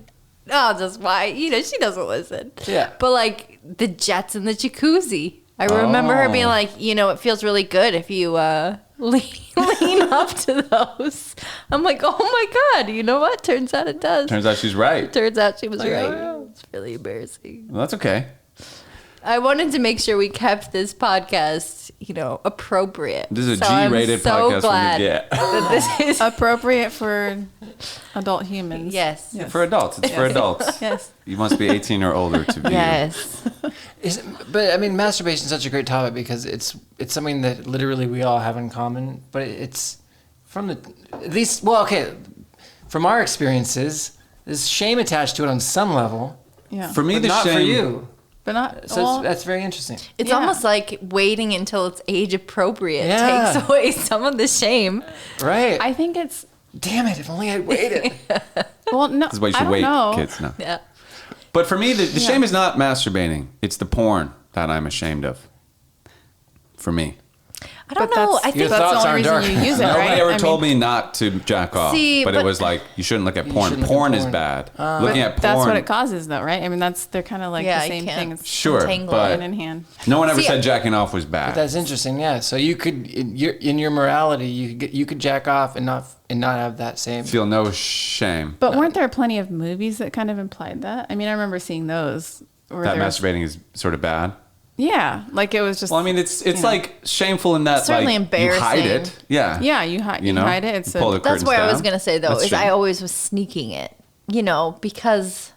just why? She doesn't listen. Yeah. But like the jets in the jacuzzi. I remember her being Oh. like, it feels really good if you lean up to those. I'm like, oh my God, you know what? Turns out it does. Turns out she's right. Turns out she was right. oh, It's really embarrassing. Well, that's okay. I wanted to make sure we kept this podcast, appropriate. This is a So I'm G-rated so podcast from glad the get. that this is Appropriate for adult humans. yes. For adults, it's for adults. Yes. You must be 18 or older to view. Yes. But I mean, masturbation is such a great topic because it's something that literally we all have in common. But it's from at least from our experiences, there's shame attached to it on some level. Yeah. For me, But the not shame. for you. but not. So well, that's very interesting. It's Yeah. almost like waiting until it's age appropriate Yeah. takes away some of the shame. Right. I think it's. Damn it! If only I'd waited. Well, no. This is why you I should don't wait, know. kids. No. Yeah. But for me, the shame is not masturbating. It's the porn that I'm ashamed of. For me. I don't But know. that's, I think that's thoughts the only aren't reason dark. you use it, Nobody right? ever told me not to jack off. See, but it but- was like, you shouldn't look at porn. shouldn't look at Porn is porn. bad. But Looking at porn. that's what it causes, though, right? I mean, they're kind of like Yeah, the you same can't. thing. It's Sure, Entangled. but hand in hand. no one ever See, said jacking off was bad. But that's interesting. Yeah. So you could, in your morality, you could jack off and not have that same. Feel no shame. But weren't there plenty of movies that kind of implied that? I mean, I remember seeing those. Where That there was- masturbating is sort of bad. Yeah, like it was just. Well, I mean, it's you know. like shameful in that Certainly like you hide embarrassing. it. Yeah. Yeah, you hide. You know? hide it. It's Pull the That's curtains what I was down. going to say, though, That's is I shame. always was sneaking it, because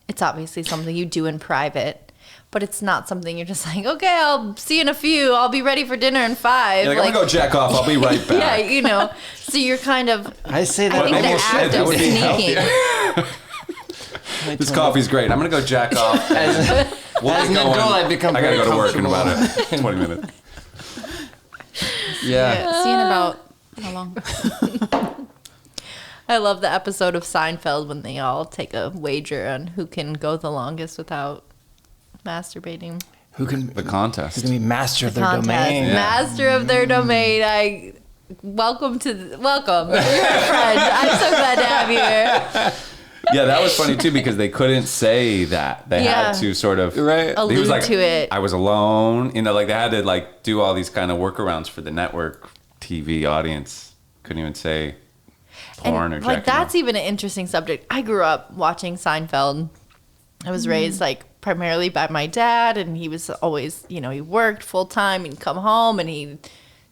it's obviously something you do in private, but it's not something you're just like, okay, I'll see you in a few. I'll be ready for dinner in 5. You're like, I'm gonna go jack off. I'll be right back. Yeah, So you're kind of, I say I that think the almost shit, act that of would be sneaking. This coffee's great. I'm gonna go jack off. We'll As get an going. adult, I've become I gotta very go to work in comfortable. about 20 minutes. Yeah. seeing about how long? I love the episode of Seinfeld when they all take a wager on who can go the longest without masturbating. Who can The contest. be master of their Contest. domain? Yeah. Master of their domain. Welcome. You're a friend. I'm so glad to have you here. Yeah, that was funny too because they couldn't say that. They Yeah. had to sort of Right. He was Allude to it. I was alone. Like they had to like do all these kind of workarounds for the network TV audience. Couldn't even say porn or And, jacking like that's off. even an interesting subject. I grew up watching Seinfeld. I was raised like primarily by my dad, and he was always, he worked full time. He'd come home and he'd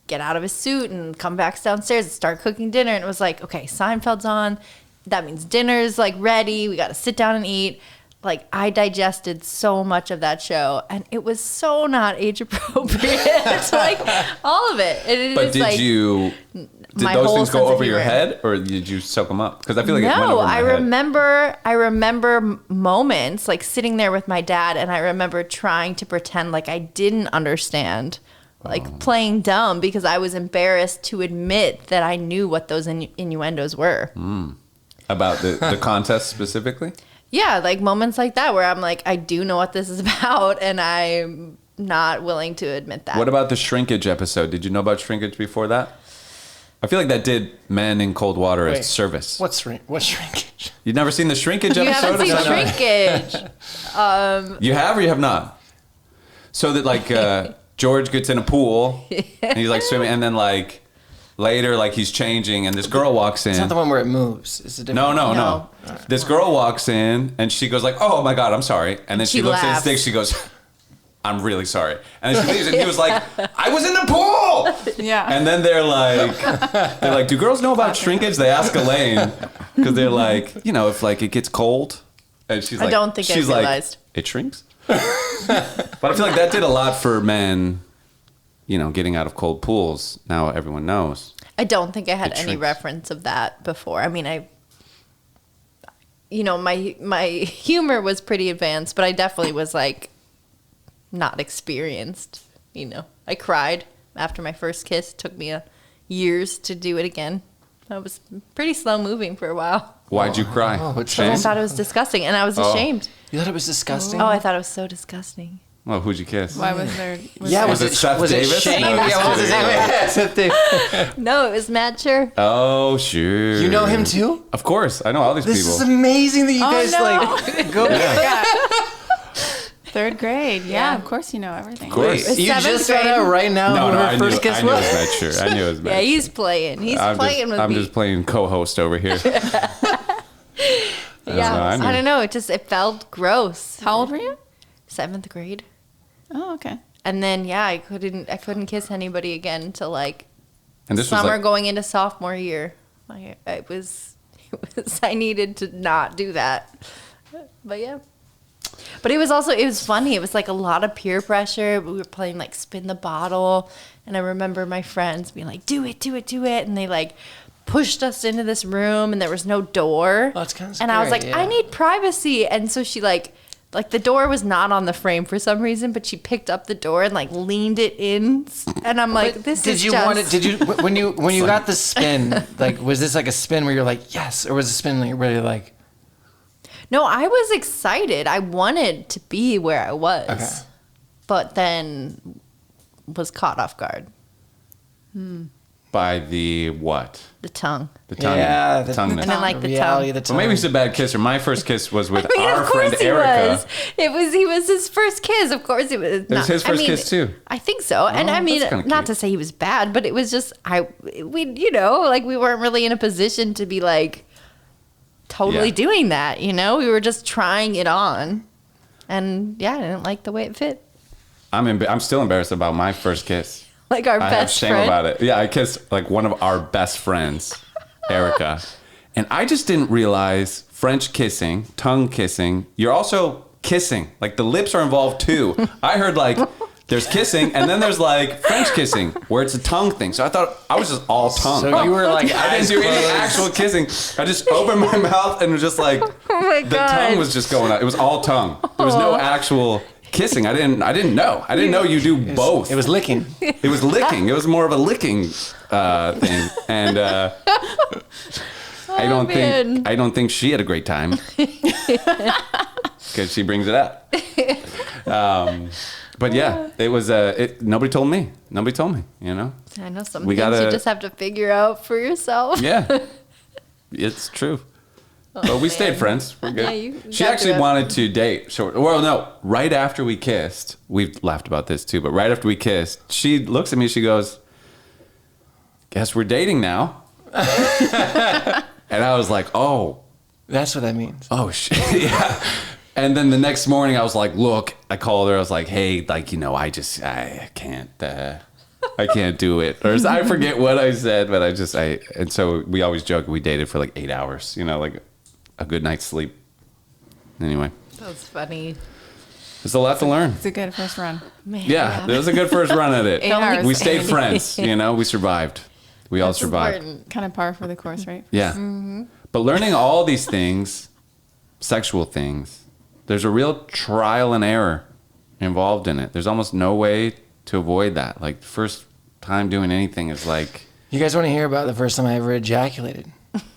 get out of his suit and come back downstairs and start cooking dinner. And it was like, okay, Seinfeld's on. That means dinner's like ready. We got to sit down and eat. Like I digested so much of that show, and it was so not age appropriate. Like all of it. And it But is, did like, you? Did my those whole things go sense of over your humor. head, or did you soak them up? Because I feel like it went No, over my I head. remember moments like sitting there with my dad, and I remember trying to pretend like I didn't understand like playing dumb because I was embarrassed to admit that I knew what those innuendos were. About the contest specifically? Yeah, like moments like that where I'm like, I do know what this is about, and I'm not willing to admit that. What about the shrinkage episode? Did you know about shrinkage before that? I feel like that did men in cold water a Wait, service. What's shrinkage? You've never seen the shrinkage You episode? haven't seen of that? Shrinkage. You have or you have not? So that like George gets in a pool and he's like swimming, and then like later like he's changing and this girl walks in. It's not the one where it moves. It's a different No. No. This girl walks in and she goes like, "Oh my God, I'm sorry." And then she She looks at his laughs. dick. She goes, "I'm really sorry." And then she leaves and he was like, "I was in the pool." Yeah. And then they're like, "Do girls know about shrinkage?" They ask Elaine because they're like, if like it gets cold, and she's I like, don't think I she's realized. like, it shrinks. But I feel like that did a lot for men, getting out of cold pools. Now everyone knows. I don't think I had It any shrinks. reference of that before. I mean, my humor was pretty advanced, but I definitely was like not experienced. I cried after my first kiss. It took me years to do it again. I was pretty slow moving for a while. Why'd you cry? Oh, it's Shame? I thought it was disgusting, and I was ashamed. You thought it was disgusting? Oh, I thought it was so disgusting. Well, who'd you kiss? Why was there? yeah, Was it Seth was Davis? it shame? No, Yeah, just what was his kidding. name? Yeah, Seth Davis. No, it was Matt Sure. Oh, sure. You know him too? Of course, I know all these This people. is amazing that you Oh, guys no. like go. Yeah. Third grade. Yeah, Yeah. of course you know everything. Of course. You Seventh just found grade. out right now No, who no, her I knew, first kiss I knew it was. was Matt Sure. I knew it was Matt Yeah, Sure. he's playing. He's I'm playing with I'm me. just playing co-host over here. Yeah, I knew. I don't know. It felt gross. How old were you? 7th grade. Oh, okay. And then I couldn't kiss anybody again until like And this was summer like, going into sophomore year. It was I needed to not do that. But yeah. But it was funny. It was like a lot of peer pressure. We were playing like spin the bottle, and I remember my friends being like, "Do it, do it, do it," and they like pushed us into this room, and there was no door. Oh, that's kinda And I was scary, like, yeah. "I need privacy," and so she like the door was not on the frame for some reason, but she picked up the door and like leaned it in, and I'm like, "This Did is you just." want it? Did you when you got the spin? Like, was this like a spin where you're like yes, or was it a spin where you're like No, I was excited. I wanted to be where I was, Okay. but then was caught off guard. by the what? The tongue. The tongue. yeah, the tongueness. And then like the reality tongue. of the tongue? Well, maybe he's a bad kisser. My first kiss was with I mean, our of course friend he Erica. was. He was his first kiss. Of course, it was. was his first kiss, too. I think so. And Oh, I mean, that's kinda not cute. to say he was bad, but it was just we weren't really in a position to be like totally Yeah. doing that. We were just trying it on, and I didn't like the way it fit. I'm still embarrassed about my first kiss. Like our I have best shame friend. about it. Yeah, I kissed like one of our best friends, Erica. And I just didn't realize French kissing, tongue kissing, you're also kissing. Like the lips are involved too. I heard like there's kissing and then there's like French kissing where it's a tongue thing. So I thought I was just all tongue. So you were like I didn't do any actual kissing. I just opened my mouth and was just like Oh my the god! tongue was just going out. It was all tongue. There was no actual kissing. I didn't know. I didn't know you do both. It was licking. It was licking. It was more of a licking thing, and I don't think she had a great time because she brings it up. But yeah, it was. Nobody told me. Nobody told me. I know some We things gotta- you just have to figure out for yourself. Yeah, it's true. But we stayed friends. We're good. Yeah, you She got actually to. wanted to date. Well, no. Right after we kissed, we've laughed about this too. But right after we kissed, she looks at me. She goes, "Guess we're dating now." And I was like, "Oh, That's what that means. oh shit, yeah." And then the next morning, I was like, "Look," I called her. I was like, "Hey, like I can't do it." Or I forget what I said, but and so we always joke we dated for like 8 hours. Like a good night's sleep. Anyway, That's funny. there's a lot to learn. It's a good first run. Man, Yeah, it was a good first run at it. 8 hours. We stayed friends. We survived. We all That's survived. important. Kind of par for the course, right? Yeah. But learning all these things, sexual things, there's a real trial and error involved in it. There's almost no way to avoid that. Like first time doing anything is like, You guys want to hear about the first time I ever ejaculated?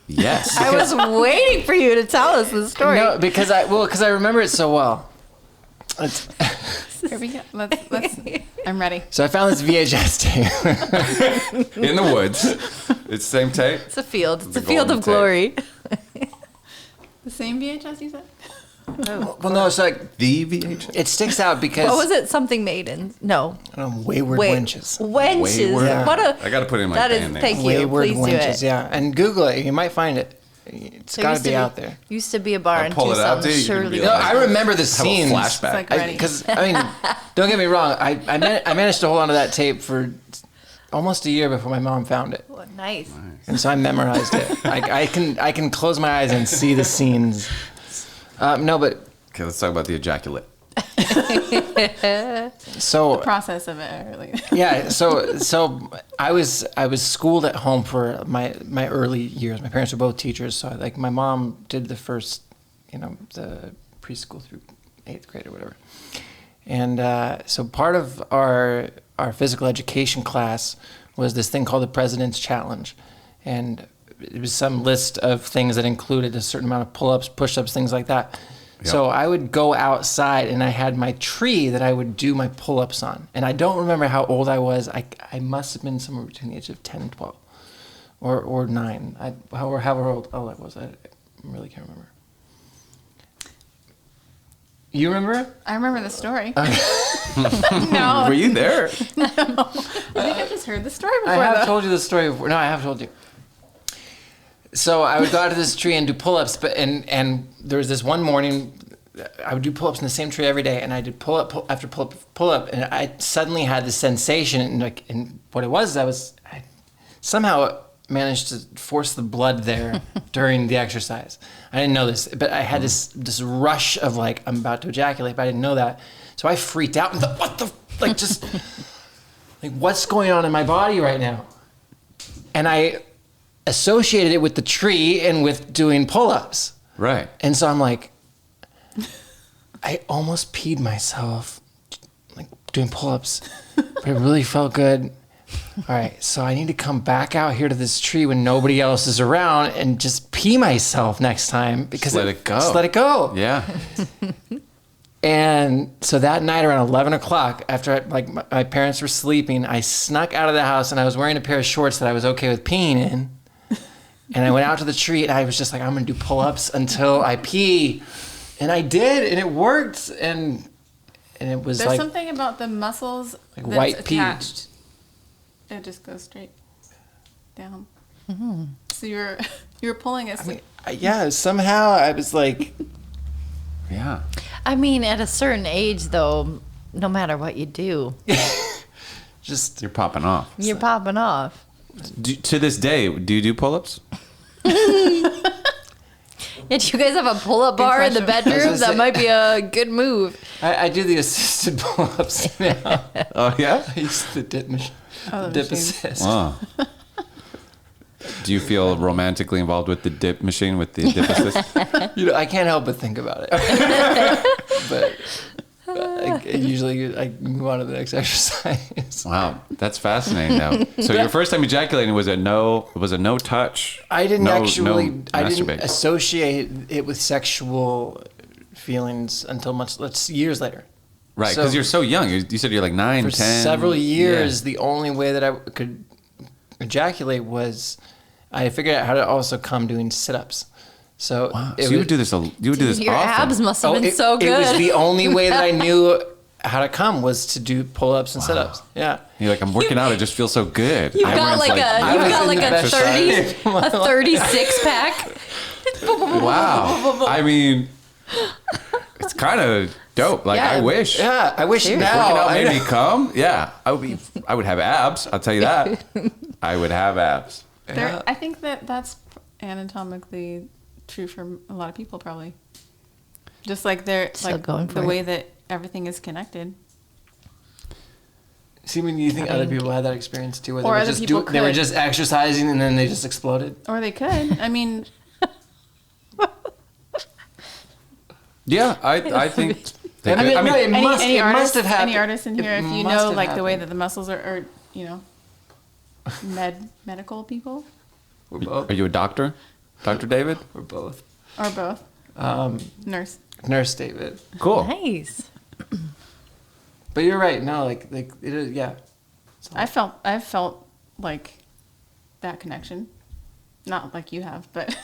yes. I was waiting for you to tell us the story. No, because I remember it so well. It's, Here we go. Let's. I'm ready. so I found this VHS tape. In the woods. It's the same tape. It's a field. It's The a field golden of glory. The same VHS you said? Well, no, it's like The VHS. it sticks out because What was it? Something maiden? No. Wayward wenches. Wenches. Wayward. What a. I got to put it in my That is. band name. Thank you. Wayward Please do wenches, it. yeah. And Google it, you might find it. It's There got used to be out there. Used to be a bar I'll in pull it Tucson. out, dude. You can Surely. be No, like- I remember the Have a scenes. flashback. It's like ready. Because I mean, don't get me wrong. I managed to hold on to that tape for almost a year before my mom found it, Oh, nice. and so I memorized it. I can close my eyes and see the scenes. No, but Okay, let's talk about the ejaculate. so Process of it, really. yeah, so I was schooled at home for my early years. My parents were both teachers, so like my mom did the first, the preschool through 8th grade or whatever. And so part of our physical education class was this thing called the President's Challenge, and it was some list of things that included a certain amount of pull-ups, push-ups, things like that. So I would go outside, and I had my tree that I would do my pull-ups on. And I don't remember how old I was. I must have been somewhere between the age of 10 and 12, or 9. However old I was, I really can't remember. You remember? I remember the story. No. Were you there? I think I just heard the story before. I have though. told you this story before. No, I have told you. So I would go out to this tree and do pull-ups, and there was this one morning I would do pull-ups in the same tree every day, and I did pull-up after pull-up, and I suddenly had this sensation, and what it was, I somehow managed to force the blood there during the exercise. I didn't know this, but I had this rush of like I'm about to ejaculate, but I didn't know that, so I freaked out and thought, what the like just like what's going on in my body right now, and I associated it with the tree and with doing pull-ups. Right. And so I'm like, I almost peed myself, like doing pull-ups, but it really felt good. All right, so I need to come back out here to this tree when nobody else is around and just pee myself next time because Just let it go. Just let it go. Yeah. And so that night around 11 o'clock, after my parents were sleeping, I snuck out of the house and I was wearing a pair of shorts that I was okay with peeing in. And I went out to the tree and I was just like, I'm going to do pull-ups until I pee. And I did, and it worked. And it was There's like something about the muscles like that's white pee. attached. It just goes straight down. So you were pulling it. I mean, yeah, somehow I was like, Yeah. I mean, at a certain age, though, no matter what you do, just You're popping off. you're popping off. To this day, do you do pull-ups? And you guys have a pull-up bar in the question. bedroom? gonna That say- might be a good move. I do the assisted pull-ups now. Oh, yeah? I use the dip machine. Oh, the dip machine. assist. Wow. Do you feel romantically involved with the dip machine, with the dip assist? I can't help but think about it. But usually I move on to the next exercise. Wow, that's fascinating. Though, so your first time ejaculating was a no touch. I didn't no I didn't masturbate. associate it with sexual feelings until years later. Right, because so- you're so young. You said you're like 9, For 10. several years, Yeah. the only way that I could ejaculate was I figured out how to also come doing sit-ups. So, Wow. it So you was- would do this. You would do this Your often. abs must have been so good. It was the only way that I knew how to come was to do pull-ups and sit-ups. Yeah. You're like, I'm working out. It just feels so good. You've got Everyone's like I was in the best shape. 36 pack. wow. I mean, it's kind of dope. Like, Yeah. I wish. Yeah, I wish Seriously. now. Working out I made me come. Yeah, I would have abs. I'll tell you that. I would have abs. There, I think that's anatomically true for a lot of people, probably. Just like they're Still like going for the it. way that everything is connected. See, when you think I other mean- people had that experience too, where Or they were other just people they were could. just exercising and then they just exploded. Or they could. I mean, Yeah, I think They I mean, could- no, it must artists, have happened. Any artists in It here, if you must know have like the way happened. that the muscles are medical people We're both. Are you a doctor, Dr. David? We're both. or both, Um, nurse. Nurse David. Cool. Nice. But you're right. No, like it is. Yeah. I felt like that connection, not like you have, but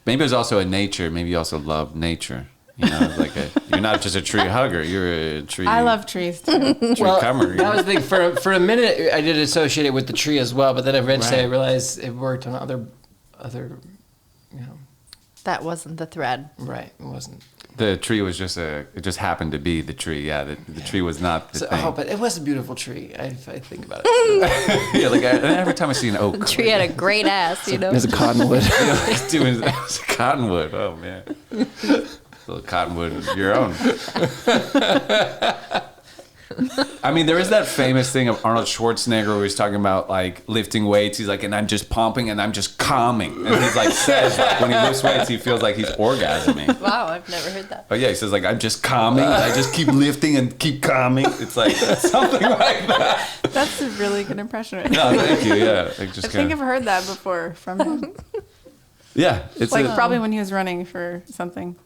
Maybe it was also a nature. Maybe you also love nature. You know, it's like you're not just a tree hugger. You're a tree. I love trees too. tree comer. That was the thing. For a minute, I did associate it with the tree as well, but then eventually I Right. realized it worked on other, you know. That wasn't the thread. Right. It wasn't. The tree was just it just happened to be the tree. Yeah, the tree was not the So, thing. but it was a beautiful tree. I think about it. Yeah, like every time I see an oak, Tree had a great ass, you know. There's a cottonwood. it's doing it's cottonwood. Oh man, a little cottonwood of your own. I mean, there is that famous thing of Arnold Schwarzenegger where he's talking about like lifting weights. He's like, and I'm just pumping and I'm just calming. And he's like says like when he lifts weights, he feels like he's orgasming. Wow, I've never heard that. Oh yeah, he says like I'm just calming. I just keep lifting and keep calming. It's like something like that. That's a really good impression. Right? No, thank you. Yeah, I just I think I've heard that before from him. yeah, it's Like a, probably when he was running for something,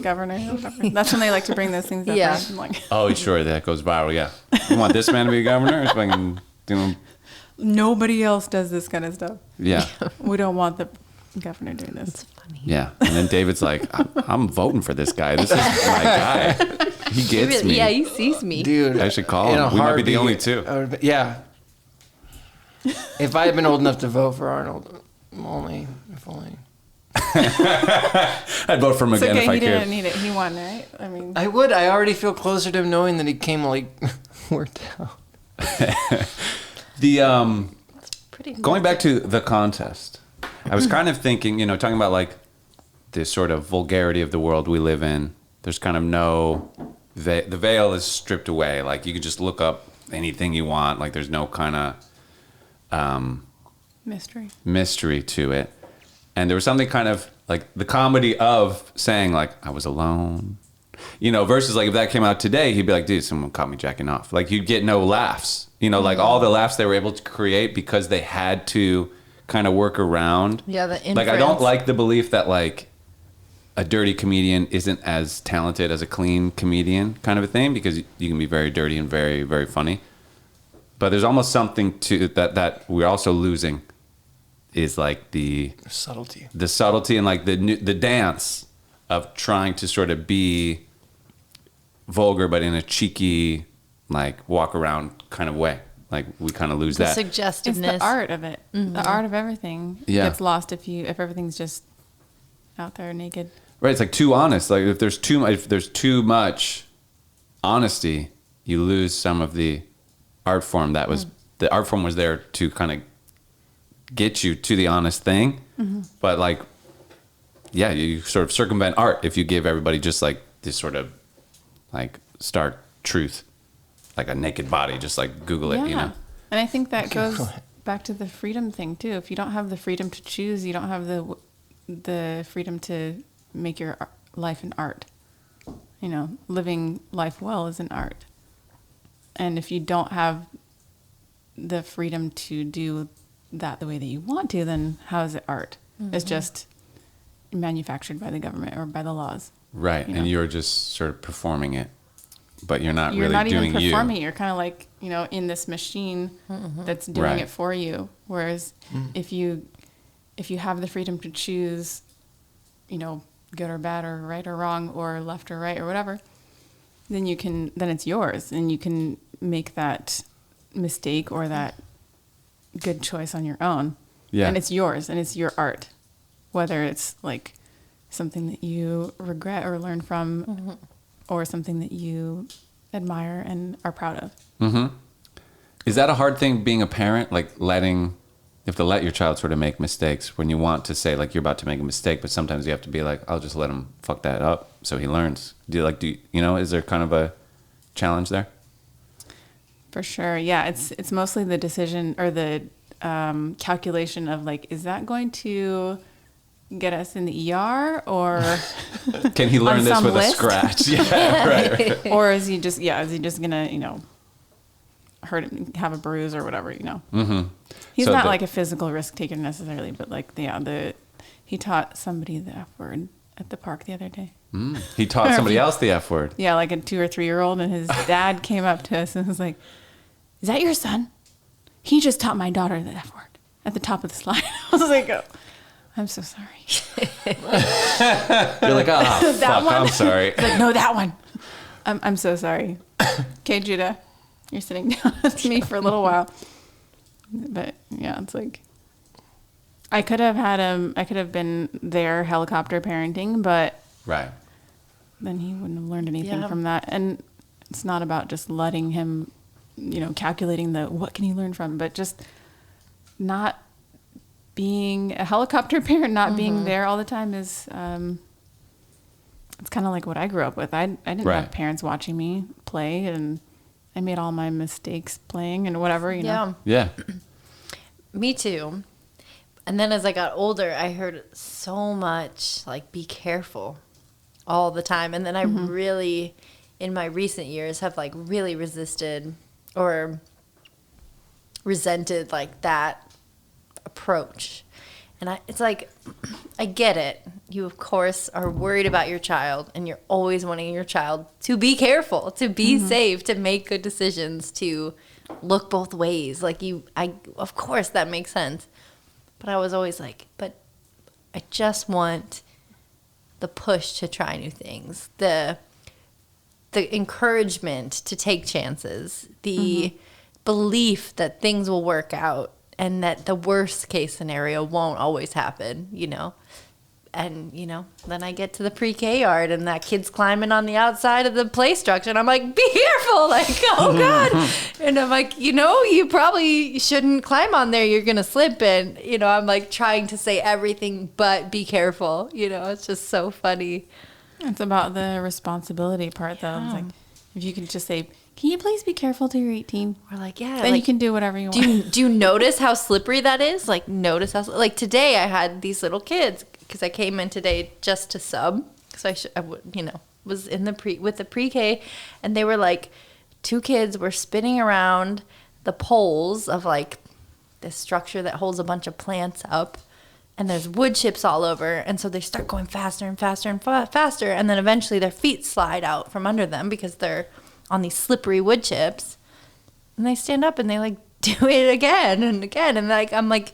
governor or whatever. That's when they like to bring those things up. Yeah. Right? I'm like, oh sure, that goes viral. Yeah, you want this man to be a governor? If I can, you know, nobody else does this kind of stuff. yeah. We don't want the governor doing this. It's funny. Yeah, and then David's like, I'm voting for this guy. This is my guy. He gets me. Yeah, he sees me. Dude, I should call in him. a We might be the heartbeat, only two. I would've been- yeah. If I had been old enough to vote for Arnold, if only. I'd vote for him It's again okay, if I he didn't could. need it. He won, right? I mean, I would. I already feel closer to him knowing that he came like worked out. The Pretty going back to the contest, I was kind of thinking, you know, talking about like this sort of vulgarity of the world we live in. There's kind of no the veil is stripped away. Like you can just look up anything you want. Like there's no kind of mystery. mystery to it. And there was something kind of like the comedy of saying like I was alone, you know, versus like if that came out today, he'd be like, dude, someone caught me jacking off. Like you'd get no laughs, you know, like all the laughs they were able to create because they had to kind of work around. Yeah, the like I don't inference. like the belief that like a dirty comedian isn't as talented as a clean comedian kind of a thing, because you can be very dirty and very, very funny. But there's almost something to that we're also losing is like the Subtlety. and like the dance of trying to sort of be vulgar but in a cheeky like walk around kind of way. Like we kind of lose the that. It's suggestiveness. the art of it. The art of everything Yeah. gets lost if everything's just out there naked. Right, it's like too honest. Like if there's too much honesty, you lose some of the art form that was the art form was there to kind of get you to the honest thing. But like yeah, you sort of circumvent art if you give everybody just like this sort of like stark truth, like a naked body, just like Google it, you know. And I think that goes back to the freedom thing too. If you don't have the freedom to choose, you don't have the freedom to make your life an art. You know, living life well is an art. And if you don't have the freedom to do that the way that you want to, then how is it art? It's just manufactured by the government or by the laws. Right, You and know. you're just sort of performing it, but you're not You're really not doing even performing. you. You're kind of like, you know, in this machine that's doing Right. it for you. Whereas if you have the freedom to choose, you know, good or bad or right or wrong or left or right or whatever, then it's yours and you can make that mistake or that good choice on your own. Yeah. And it's yours and it's your art. Whether it's like something that you regret or learn from or something that you admire and are proud of. Is that a hard thing being a parent? Like you have to let your child sort of make mistakes when you want to say like you're about to make a mistake, but sometimes you have to be like, I'll just let him fuck that up so he learns. Is there kind of a challenge there? For sure. Yeah. It's mostly the decision or the calculation of like, is that going to get us in the ER, or Can he learn On this some with list? a scratch? Yeah, right. or is he just gonna, hurt him, have a bruise or whatever, Mm-hmm. He's So not the- like a physical risk taker necessarily, but like, he taught somebody the F word at the park the other day. He taught somebody else the F word. Yeah, like a 2 or 3 year old, and his dad came up to us and was like, "Is that your son? He just taught my daughter the F word at the top of the slide." I was like, "Oh, I'm so sorry." You're like, oh, fuck, one? I'm sorry. He's like, "No, that one. I'm so sorry." Okay, Judah, you're sitting down with me for a little while. But yeah, it's like, I could have had him. I could have been there helicopter parenting, but Right. then he wouldn't have learned anything Yeah. from that. And it's not about just letting him, calculating what can he learn from, but just not being a helicopter parent, not being there all the time is, it's kind of like what I grew up with. I didn't Right. have parents watching me play, and I made all my mistakes playing and whatever, Yeah. Yeah. Me too. And then as I got older, I heard so much like be careful all the time. And then I really, in my recent years, have like really resisted or resented like that approach. And it's like, I get it. You, of course, are worried about your child, and you're always wanting your child to be careful, to be safe, to make good decisions, to look both ways. Like of course, that makes sense. But I was always like, but I just want the push to try new things, the encouragement to take chances, the belief that things will work out, and that the worst case scenario won't always happen, And, then I get to the pre-K yard, and that kid's climbing on the outside of the play structure, and I'm like, be careful, like, oh God. And I'm like, you probably shouldn't climb on there. You're going to slip. And, I'm like trying to say everything but be careful. It's just so funny. It's about the responsibility part, though. It's like, if you can just say, "Can you please be careful till you're 18?" We're like, yeah. Then like, you can do whatever you want. do you notice how slippery that is? Like, notice how, like today I had these little kids because I came in today just to sub. Because was in with the pre-K, and they were like, 2 kids were spinning around the poles of like this structure that holds a bunch of plants up. And there's wood chips all over. And so they start going faster and faster and faster. And then eventually their feet slide out from under them because they're on these slippery wood chips. And they stand up and they like do it again and again. And like, I'm like,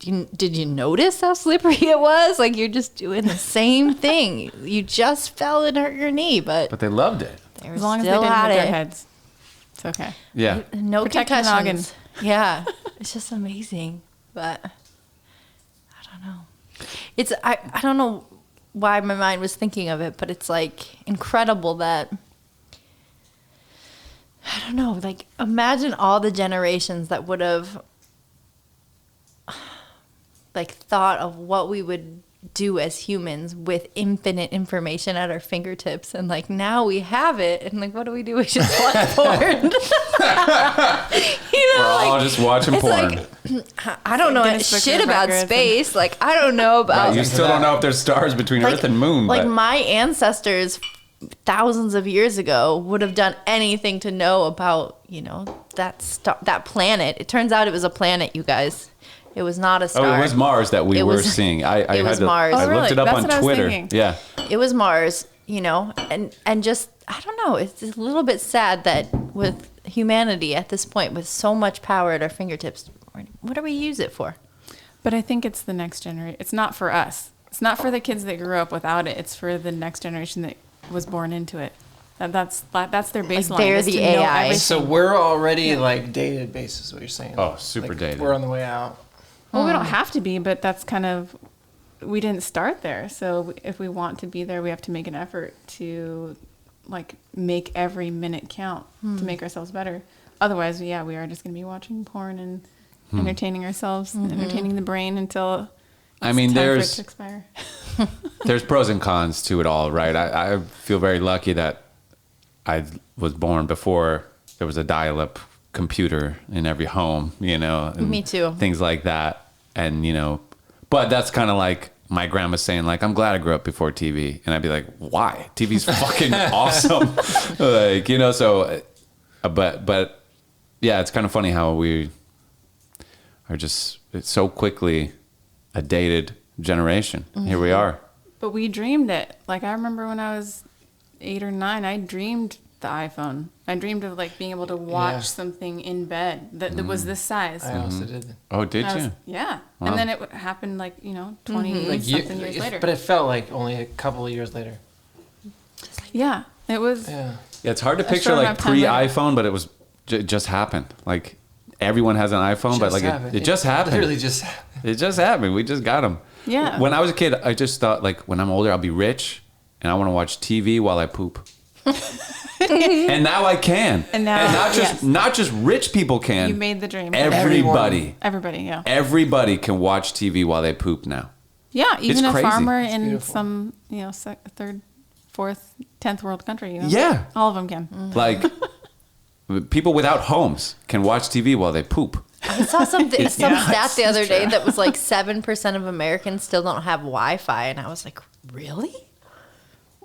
did you notice how slippery it was? Like, you're just doing the same thing. You just fell and hurt your knee, but But they loved it. they were As long as they still didn't at hit their it. heads, it's okay. Yeah. No Protect your concussions. Yeah, it's just amazing. But I don't know. It's I don't know why my mind was thinking of it, but it's like incredible that I don't know. Like, imagine all the generations that would have like thought of what we would do as humans with infinite information at our fingertips, and like now we have it, and like what do? We just watch porn. We're all just watching it's porn. like, I don't know Guinness Book shit of about Records. space. Like, I don't know about Right, you still don't know if there's stars between like, Earth and Moon. Like but my ancestors thousands of years ago would have done anything to know about, that planet. It turns out it was a planet, you guys. It was not a star. it was Mars that we It were was- seeing. I it had was to, Mars. I Oh, looked really? it up That's on what I was Twitter. thinking. Yeah. It was Mars, and just, I don't know, it's a little bit sad that with humanity at this point, with so much power at our fingertips, what do we use it for? But I think it's the next generation. It's not for us. It's not for the kids that grew up without it. It's for the next generation that was born into it. That's their baseline. they're is the to know AI. everything. So we're already like dated basis, what you're saying. Oh, super dated. We're on the way out. Well, we don't have to be, but that's kind of, we didn't start there. So if we want to be there, we have to make an effort to like make every minute count to make ourselves better. Otherwise, we are just going to be watching porn and entertaining ourselves, entertaining the brain until I mean, it's time for it there's to expire. there's pros and cons to it all, right? I feel very lucky that I was born before there was a dial-up computer in every home, and Me too. things like that. And, but that's kind of like my grandma saying like, I'm glad I grew up before TV. And I'd be like, why? TV's fucking awesome. Like, you know, so, but yeah, it's kind of funny how we are just so quickly a dated generation. Here we are. But we dreamed it. Like, I remember when I was 8 or 9, I dreamed the iPhone. I dreamed of like being able to watch Yeah. something in bed that was this size. I also did. Oh, did I was- you? yeah. Wow. And then it happened like, 20 Like something years later. but it felt like only a couple of years later. yeah. It was. Yeah. Yeah, it's hard to picture short like amount of time later. pre-iPhone, but it was just happened. Like everyone has an iPhone, but Just like happened. it just happened. Literally just happened. It just happened. We just got them. Yeah. When I was a kid, I just thought like when I'm older, I'll be rich and I want to watch TV while I poop. And now I can. And now- yes. not just rich people can. You made the dream. Everybody. Everybody, yeah. Everybody can watch TV while they poop now. Yeah, even a crazy. farmer It's in beautiful. some, third, fourth, 10th world country, Yeah. All of them can. Like people without homes can watch TV while they poop. I saw some stat the other day true. that was like 7% of Americans still don't have Wi-Fi, and I was like, really?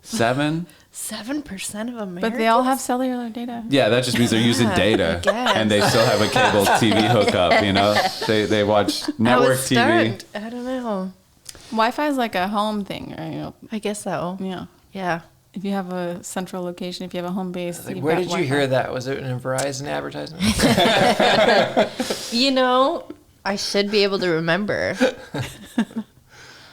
7? 7% of Americans? But they all have cellular data. Yeah, that just means they're using Yeah, data, I guess. and they still have a cable TV hookup. You know, they watch I network was TV. stunned. I don't know. Wi-Fi is like a home thing, right? I guess so. Yeah. Yeah. If you have a central location, if you have a home base, Like, you've where got did you Wi-Fi. hear that? Was it in a Verizon advertisement? You know, I should be able to remember.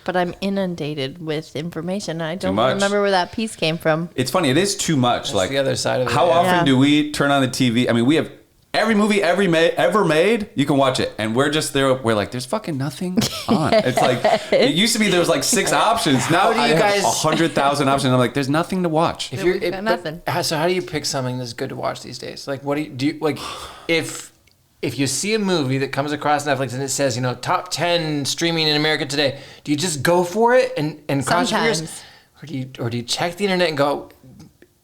But I'm inundated with information. And I don't much. remember where that piece came from. It's funny. It is too much. That's like the other side of it. how yeah. often Yeah. do we turn on the TV? I mean, we have every movie ever made. You can watch it, and we're just there. We're like, there's fucking nothing on. It's like it used to be. There was like 6 options. Now do you I have guys- 100,000 options. I'm like, there's nothing to watch. If you're we've got nothing. So how do you pick something that's good to watch these days? Like, what do you like? If you see a movie that comes across Netflix and it says, top 10 streaming in America today, do you just go for it and cross your ears, Sometimes. or do you check the internet and go,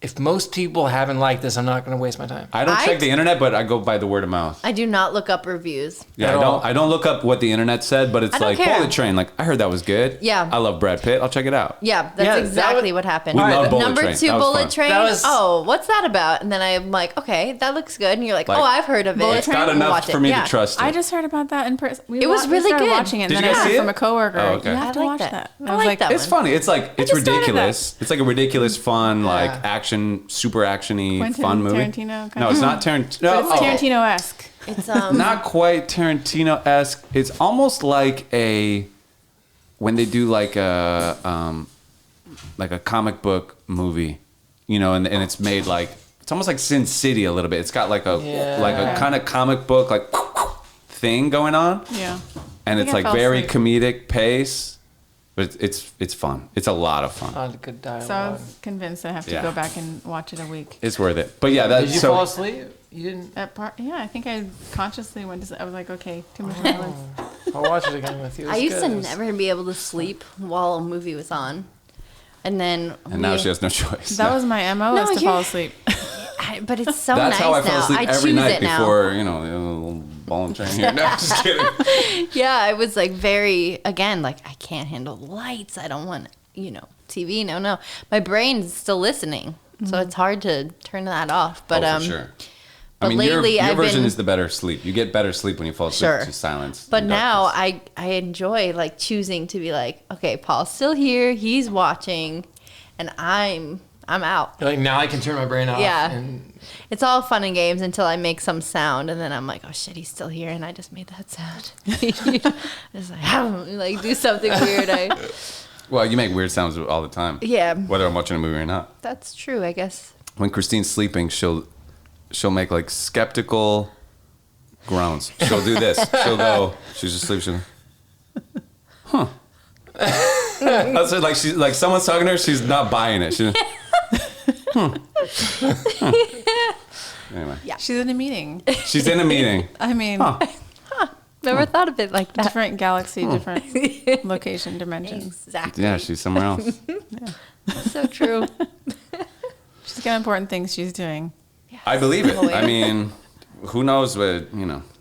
if most people haven't liked this, I'm not going to waste my time. I don't I- check the internet, but I go by the word of mouth. I do not look up reviews. Yeah, At I all. don't look up what the internet said, but it's I don't like care. Bullet Train. Like I heard that was good. Yeah. I love Brad Pitt. I'll check it out. Yeah, that's Yeah, that exactly was- what happened. We love Bullet Number Train. 2 That was Bullet fun. Train. That was- Oh, what's that about? And then I'm like, okay, that looks good. And you're like, Like, oh, I've heard of it. Bullet It's not Train? enough Watch for it. me Yeah. to trust it. I just heard about that in person. It was really started good. watching it, Did and you then guys I see heard from it? a coworker. Oh, okay. You I have to like watch that. that. I was like like, that It's one. funny. It's like it's just started ridiculous. It's like a ridiculous, fun, like Yeah. action, super actiony, Quentin fun movie. Tarantino kind No, of- it's not Tarantino. But it's Oh, Tarantino-esque. It's not quite Tarantino-esque. It's almost like when they do like a comic book movie, and it's made like it's almost like Sin City a little bit. It's got like a Yeah. kind of comic book like thing going on. Yeah. And I it's think I like fell very asleep. comedic pace, but it's fun. It's a lot of fun. Not good dialogue. So I was convinced I have to Yeah. go back and watch it a week. It's worth it. But yeah, that's Did you so. fall asleep? You didn't? That part, yeah, I think I consciously went to sleep. I was like, okay, too much violence. I'll watch it again with you. It I was used good. to It was- never be able to sleep while a movie was on. And then And now she has no choice. That was my MO, No, is to you're- fall asleep. but it's so That's nice how I fell now. asleep I every choose night it now. before, the little ball and train here. No, just kidding. Yeah, I was like very, again, like I can't handle lights. I don't want, TV. No. My brain's still listening. So it's hard to turn that off. But Oh, for sure. but lately your I've version been- is the better sleep. You get better sleep when you fall asleep Sure. to silence. But and now darkness. I enjoy like choosing to be like, okay, Paul's still here, he's watching, and I'm out. You're like, now I can turn my brain off. Yeah. And It's all fun and games until I make some sound, and then I'm like, oh shit, he's still here, and I just made that sound. It's like do something weird. Well, you make weird sounds all the time. Yeah, Whether I'm watching a movie or not. that's true, I guess. When Christine's sleeping, she'll make like skeptical groans. She'll do this. She'll go. She's asleep. She'll. Huh. That's it, like she's like someone's talking to her. She's not buying it. She's. Anyway, She's in a meeting. she's in a meeting. I mean, Huh. Never thought of it like that. different galaxy, different location, dimensions. Exactly. Yeah, she's somewhere else. so true. She's got important things she's doing. I believe it. Always. I mean, who knows what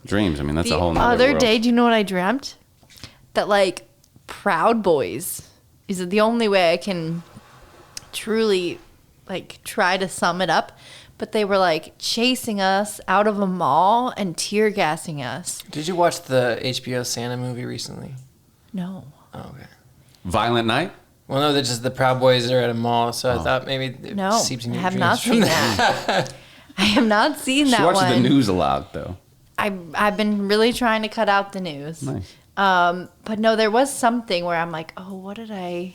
dreams? I mean, that's The a whole nother other world. day, do you know what I dreamt? That like Proud Boys is the only way I can truly like try to sum it up. But they were like chasing us out of a mall and tear gassing us. Did you watch the HBO Santa movie recently? No. Oh, okay. Violent Night? Well, no, they're just the Proud Boys are at a mall, so I thought maybe it No, seeps in I your have dreams not from seen that. that. I have not seen She that watches one. the news a lot, though. I've been really trying to cut out the news. Nice. But no, there was something where I'm like, oh, what did I?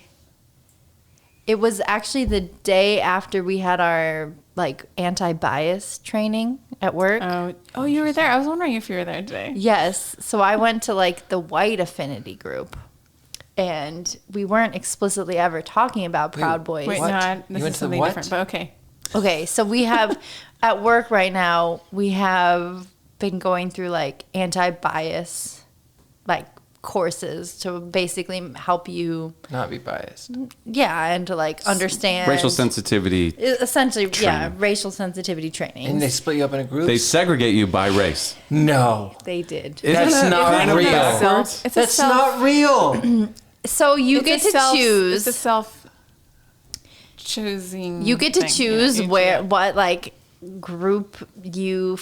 It was actually the day after we had our like anti-bias training at work. Oh, you were there. I was wondering if you were there today. Yes. So I went to like the white affinity group. And we weren't explicitly ever talking about Proud Boys. Wait, What? no, You this went is to the something what? different. But okay. Okay, so we have at work right now, we have been going through like anti-bias like courses to basically help you Not be biased. and to like understand Racial sensitivity. essentially training. racial sensitivity training. And they split you up into groups? They segregate you by race. No. They did. That's Isn't that not kind of real. backwards? It's a That's self, not real. So you it's get a to self- choose. It's a self-choosing. You get to thing. choose Yeah, what like group you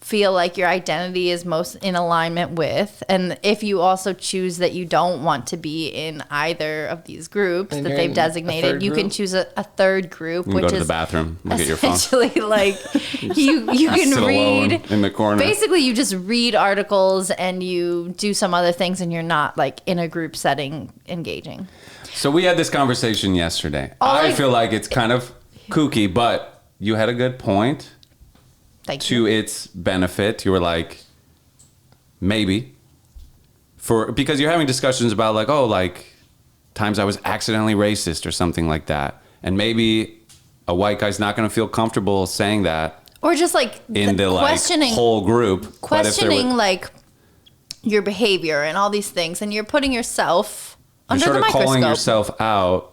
feel like your identity is most in alignment with, and if you also choose that you don't want to be in either of these groups Then that you're they've in a designated, third you can group? choose a third group, You can which go to is the bathroom, look at your phone. essentially like you Sit can alone read. in the corner. Basically, you just read articles and you do some other things, and you're not like in a group setting engaging. So we had this conversation yesterday. All I I- feel like it's kind of kooky, but you had a good point. Thank To you. its benefit, you were like, maybe because you're having discussions about like, oh, like times I was accidentally racist or something like that, and maybe a white guy's not going to feel comfortable saying that Or just like in the like questioning whole group. But if there questioning were- like your behavior and all these things, and you're putting yourself you're under sort the of microscope. calling yourself out,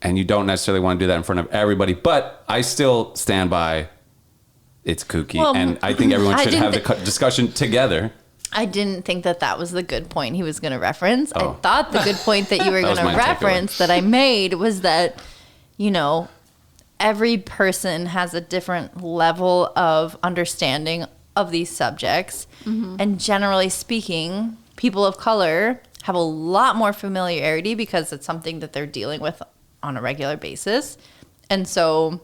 and you don't necessarily want to do that in front of everybody. But I still stand by it's kooky, Well, and I think everyone I should didn't have the thi- discussion together. I didn't think that that was the good point he was going to reference. Oh. I thought the good point that you were That going was to my takeaway. reference that I made was that, you know, every person has a different level of understanding of these subjects. And generally speaking, people of color have a lot more familiarity because it's something that they're dealing with on a regular basis. And so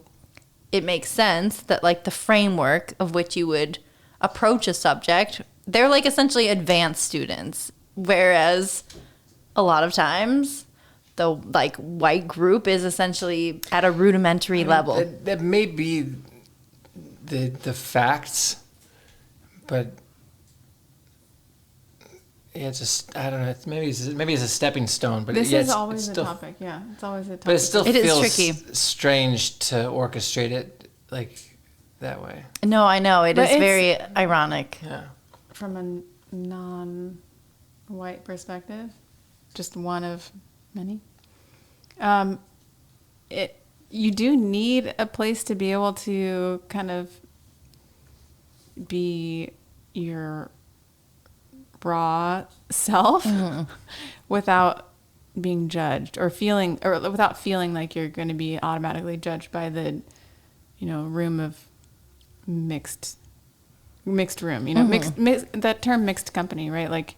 it makes sense that like the framework of which you would approach a subject, they're like essentially advanced students, whereas a lot of times the like white group is essentially at a rudimentary level. That may be the facts, but yeah, it's just I don't know. Maybe it's a stepping stone, but This yeah, is it's always a still, topic. Yeah, it's always a topic. But it still It is feels tricky. strange to orchestrate it like that way. No, I know. It But is it's- very ironic. Yeah. From a non-white perspective, just one of many. You do need a place to be able to kind of be your raw self without being judged or without feeling like you're going to be automatically judged by the, room of mixed room, mixed that term mixed company, right? Like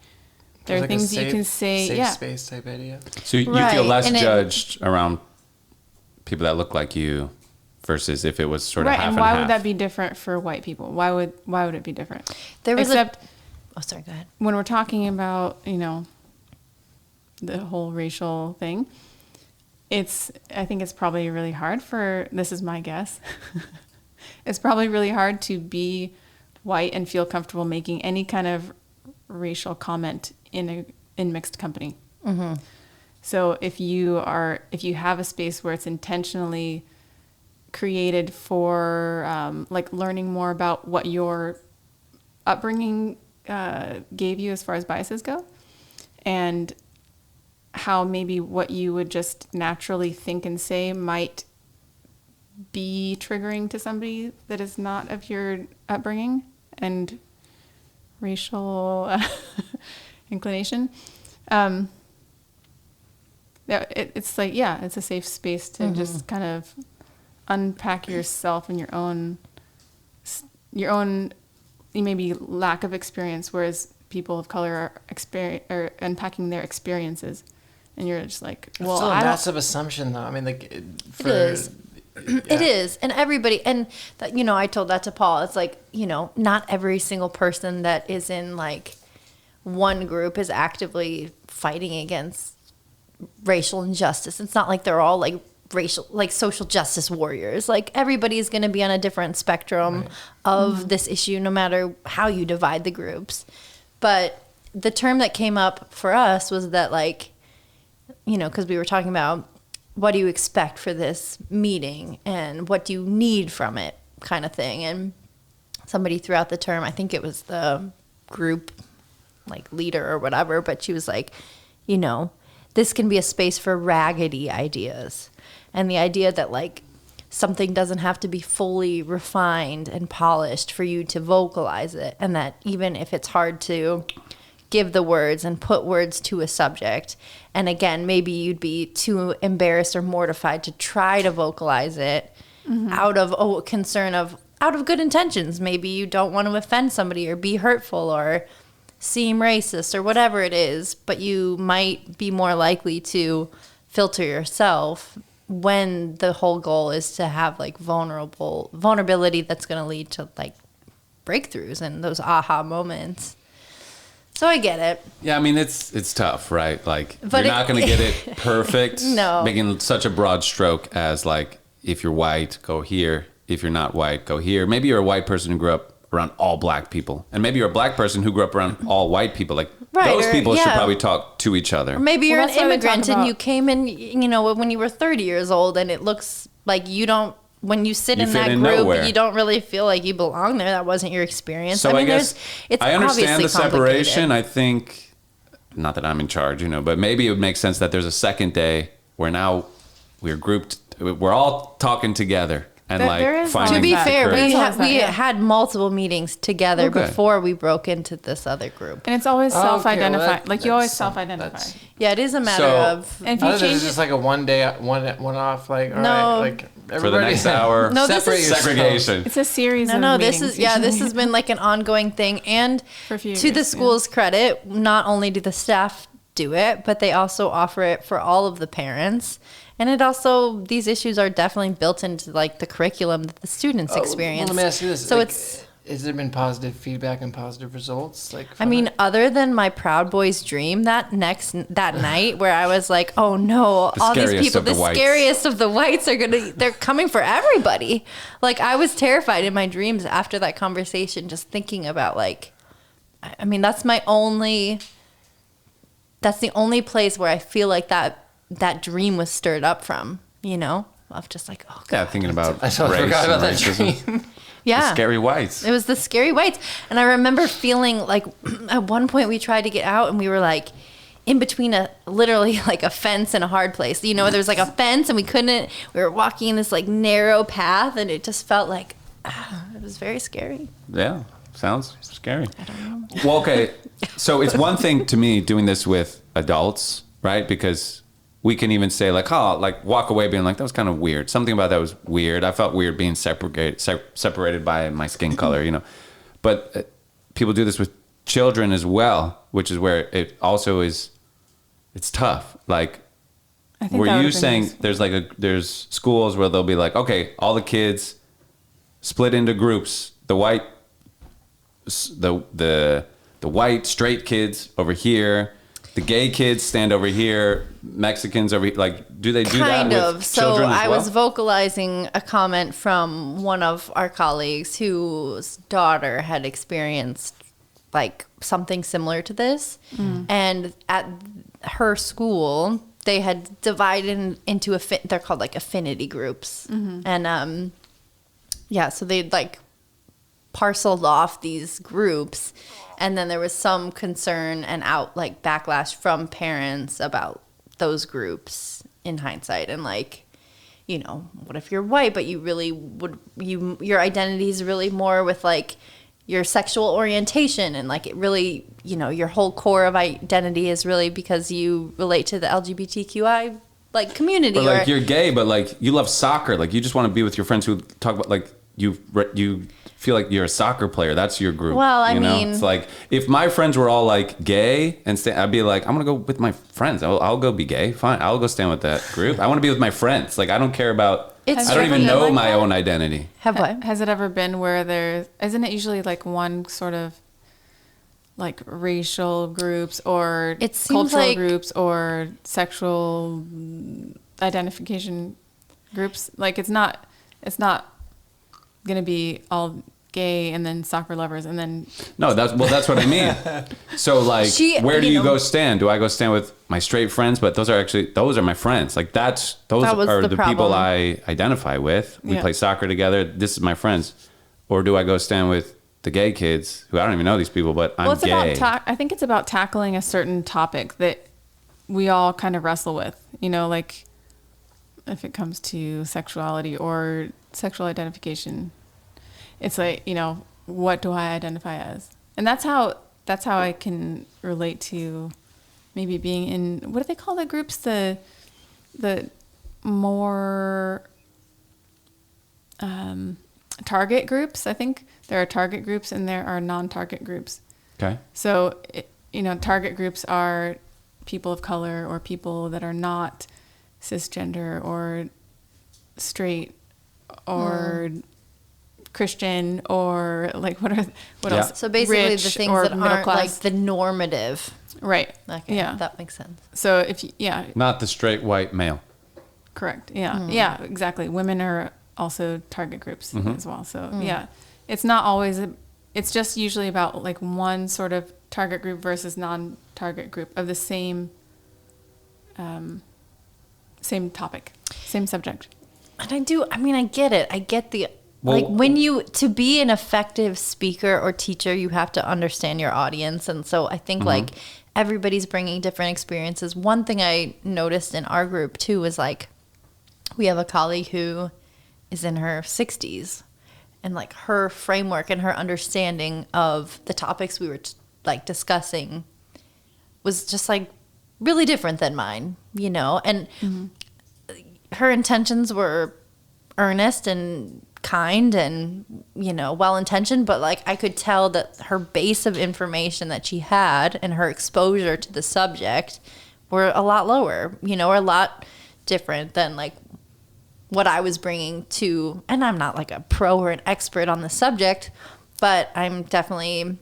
there are Like a things you can say, safe yeah. space type idea. So you feel Right, less and judged around people that look like you versus if it was sort of Right, half and and why half. would that be different for white people? Why would it be different? There was Except oh, sorry, go ahead. when we're talking about, the whole racial thing, I think it's probably really hard this is my guess. It's probably really hard to be white and feel comfortable making any kind of racial comment in mixed company. Mm-hmm. So if you have a space where it's intentionally created for like learning more about what your upbringing gave you as far as biases go, and how maybe what you would just naturally think and say might be triggering to somebody that is not of your upbringing and racial inclination. it's like, yeah, it's a safe space to just kind of unpack yourself and your own maybe lack of experience, whereas people of color are unpacking their experiences, and you're just like, well, It's still a I don't. massive assumption, though. I mean, like, It is. It is. And everybody, and that, I told that to Paul. It's like, not every single person that is in like one group is actively fighting against racial injustice. It's not like they're all like social justice warriors. Like, everybody's going to be on a different spectrum of this issue, no matter how you divide the groups. But the term that came up for us was that, like, because we were talking about, what do you expect for this meeting and what do you need from it, kind of thing. And somebody threw out the term, I think it was the group like leader or whatever, but she was like, this can be a space for raggedy ideas. And the idea that like something doesn't have to be fully refined and polished for you to vocalize it. And that even if it's hard to give the words and put words to a subject, and again, maybe you'd be too embarrassed or mortified to try to vocalize it out of good intentions. Maybe you don't want to offend somebody or be hurtful or seem racist or whatever it is, but you might be more likely to filter yourself when the whole goal is to have like vulnerability that's going to lead to like breakthroughs and those aha moments. So I get it. Yeah, I mean, it's tough, right? Like, But you're not going to get it perfect. No. Making such a broad stroke as, like, if you're white, go here. If you're not white, go here. Maybe you're a white person who grew up around all black people. And maybe you're a black person who grew up around all white people. Like, Right, those or- people should yeah. probably talk to each other. Or maybe you're Well, an that's why they talk immigrant and about- you came in, when you were 30 years old, and it looks like you don't, when you sit You in fit that in group, nowhere. you don't really feel like you belong there. That wasn't your experience. So I guess it's I understand obviously the separation. complicated. I think, not that I'm in charge, but maybe it would make sense that there's a second day where now we're grouped, we're all talking together and There is finding To be that. fair, There's we always that, yeah. had multiple meetings together Okay. before we broke into this other group. And it's always Okay, well, self-identify. that- like, you always that's- self-identify. that's- Yeah, it is a matter So- of. And if I you thought this change is just like a one off, like, all No. right, like, for the everybody. next hour. No, this separate is- yourself. Segregation. it's a series of No, meetings. this has been like an ongoing thing. And For a few to the years, school's credit, not only do the staff do it, but they also offer it for all of the parents. And it also, these issues are definitely built into like the curriculum that the students experience. Well, let me ask you this. So like, it's, has there been positive feedback and positive results? Like, I from mean, it? other than my Proud Boys dream that night where I was like, oh no, The all these scariest people, of the the whites. scariest of the whites they're coming for everybody. Like, I was terrified in my dreams after that conversation, just thinking about like, I mean, that's the only place where I feel like that dream was stirred up from, of just like, oh God. Yeah, thinking about I race totally forgot and about that racism. dream. Yeah. The scary whites. It was the scary whites. And I remember feeling like at one point we tried to get out and we were like in between literally like a fence and a hard place. There was like a fence and we were walking in this like narrow path and it just felt like, it was very scary. Yeah, sounds scary. Well, okay. So it's one thing to me doing this with adults, right? Because we can even say like, walk away being like, that was kind of weird. Something about that was weird. I felt weird being separated by my skin color, But people do this with children as well, which is where it also is, it's tough. Like, I think were that you would've been saying nice. there's schools where they'll be like, okay, all the kids split into groups. The white, the white straight kids over here. The gay kids stand over here. Mexicans over here. Like, do they do Kind that of. with So children as I well? was vocalizing a comment from one of our colleagues whose daughter had experienced like something similar to this. And at her school, they had divided into they're called like affinity groups. And so they'd like parceled off these groups. And then there was some concern and backlash from parents about those groups in hindsight. And like, what if you're white, but you really your identity is really more with like, your sexual orientation, and like it really, your whole core of identity is really because you relate to the LGBTQI like community. But like you're gay, but like you love soccer. Like you just want to be with your friends who talk about like you feel like you're a soccer player. That's your group. Well, I you know? mean, it's like if my friends were all like gay and I'd be like, I'm gonna go with my friends. I'll go be gay. Fine, I'll go stand with that group. I want to be with my friends. Like I don't care about. It's I don't even tricky. know Like my that? own identity. Have what? Has it ever been where isn't it usually like one sort of like racial groups or It seems cultural like- groups or sexual identification groups? Like it's not gonna be all gay and then soccer lovers and then No, that's what I mean. So like, where do you go stand? Do I go stand with my straight friends? But those are my friends. Like those That was are the the people problem. I identify with. We Yeah. play soccer together. This is my friends. Or do I go stand with the gay kids who I don't even know these people, but I'm it's gay. I think it's about tackling a certain topic that we all kind of wrestle with, like if it comes to sexuality or sexual identification. It's like, what do I identify as? And that's how I can relate to maybe being in, what do they call the groups? The more target groups. I think there are target groups and there are non-target groups. Okay. So, target groups are people of color or people that are not cisgender or straight or Christian or like what Yeah. else? So basically, Rich the things or that middle aren't class. like the normative. Right. Okay, Yeah. that makes sense. So if you, yeah, Not the straight white male. correct. Yeah. Yeah, exactly. Women are also target groups Mm-hmm. as well. So yeah, it's not always, it's just usually about like one sort of target group versus non-target group of the same topic, same subject. And I get it. I get the, Well- like to be an effective speaker or teacher, you have to understand your audience. And so I think like everybody's bringing different experiences. One thing I noticed in our group too was like, we have a colleague who is in her 60s, and like her framework and her understanding of the topics we were like discussing was just like really different than mine, and her intentions were earnest and kind and well-intentioned, but like I could tell that her base of information that she had and her exposure to the subject were a lot lower, or a lot different than like what I was bringing to. And I'm not like a pro or an expert on the subject, but I'm definitely,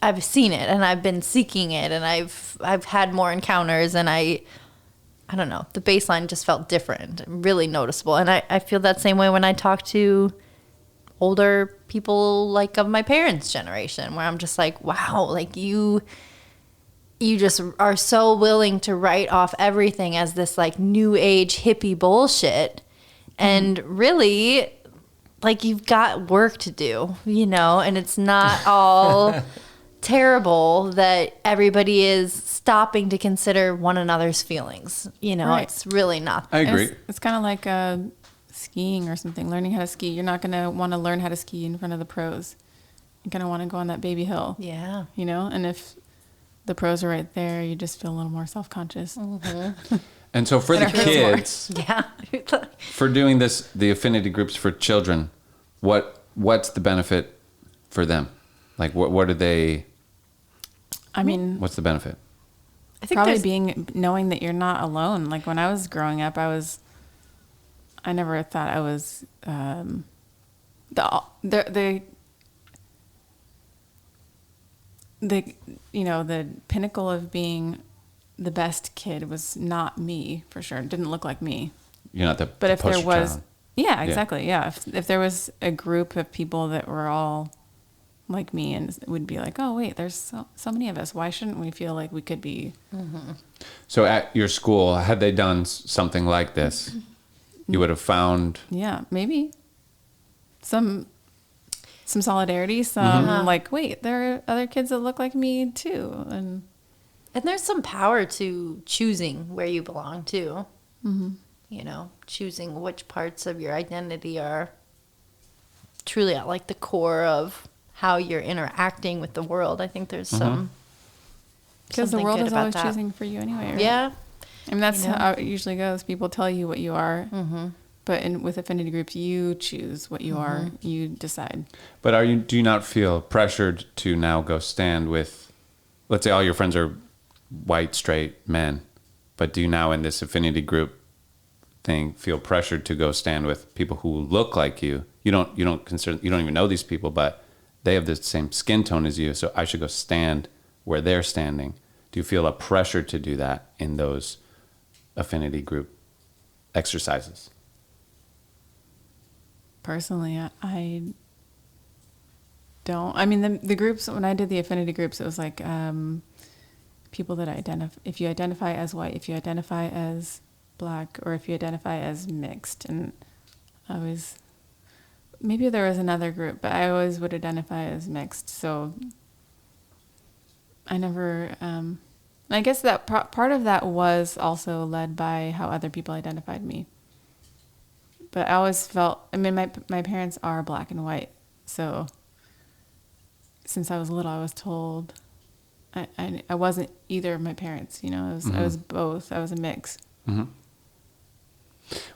I've seen it and I've been seeking it, and I've had more encounters, and I don't know, the baseline just felt different, really noticeable. And I feel that same way when I talk to older people like of my parents' generation, where I'm just like, wow, like you just are so willing to write off everything as this like new age hippie bullshit. And really, like you've got work to do, and it's not all terrible that everybody is stopping to consider one another's feelings. Right. It's really not. I agree. It's kind of like skiing or something, learning how to ski. You're not going to want to learn how to ski in front of the pros. You're going to want to go on that baby hill. Yeah. And if the pros are right there, you just feel a little more self-conscious. And so for the And it hurts more. kids, Yeah. for doing this, the affinity groups for children, what's the benefit for them? Like what do they? I mean, What's the benefit? I think probably knowing that you're not alone. Like when I was growing up, I never thought I was the pinnacle of being the best kid was not me, for sure. It didn't look like me. You're not the But the if there poster was, child. yeah, exactly, yeah. If there was a group of people that were all like me, and it would be like, oh wait, there's so many of us. Why shouldn't we feel like we could be? So at your school, had they done something like this, you would have found. Yeah, maybe some solidarity. Some like, wait, there are other kids that look like me too, and there's some power to choosing where you belong to. Choosing which parts of your identity are truly at like the core of how you're interacting with the world. I think there's some Because the something world good is about always that. choosing for you anyway, right? Yeah. I mean, that's You know? how it usually goes. People tell you what you are, but with affinity groups, you choose what you are. You decide. But do you not feel pressured to now go stand with, let's say all your friends are white, straight men, but do you now in this affinity group thing feel pressured to go stand with people who look like you? You don't even know these people, but they have the same skin tone as you, so I should go stand where they're standing. Do you feel a pressure to do that in those affinity group exercises? Personally, I don't. I mean, the groups, when I did the affinity groups, it was like people that if you identify as white, if you identify as black, or if you identify as mixed. And maybe there was another group, but I always would identify as mixed. So I never, I guess that part of that was also led by how other people identified me. But I always felt, I mean, my parents are black and white. So since I was little, I was told I wasn't either of my parents, you know, I was both. I was a mix. Mm-hmm.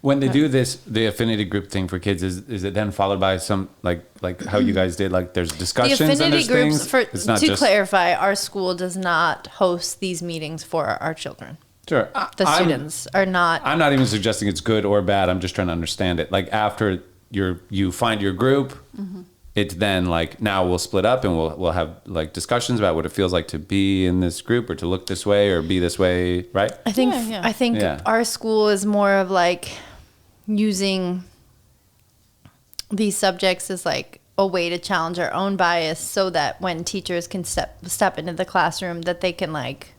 When they do the affinity group thing for kids, is it then followed by some like how you guys did, like there's discussions The and affinity there's groups, things? It's not to just clarify, our school does not host these meetings for our children. sure. The students are not. I'm not even suggesting it's good or bad. I'm just trying to understand it. Like after you find your group, it's then like now we'll split up and we'll have like discussions about what it feels like to be in this group or to look this way or be this way, right? I think Yeah. our school is more of like using these subjects as like a way to challenge our own bias, so that when teachers can step into the classroom, that they can like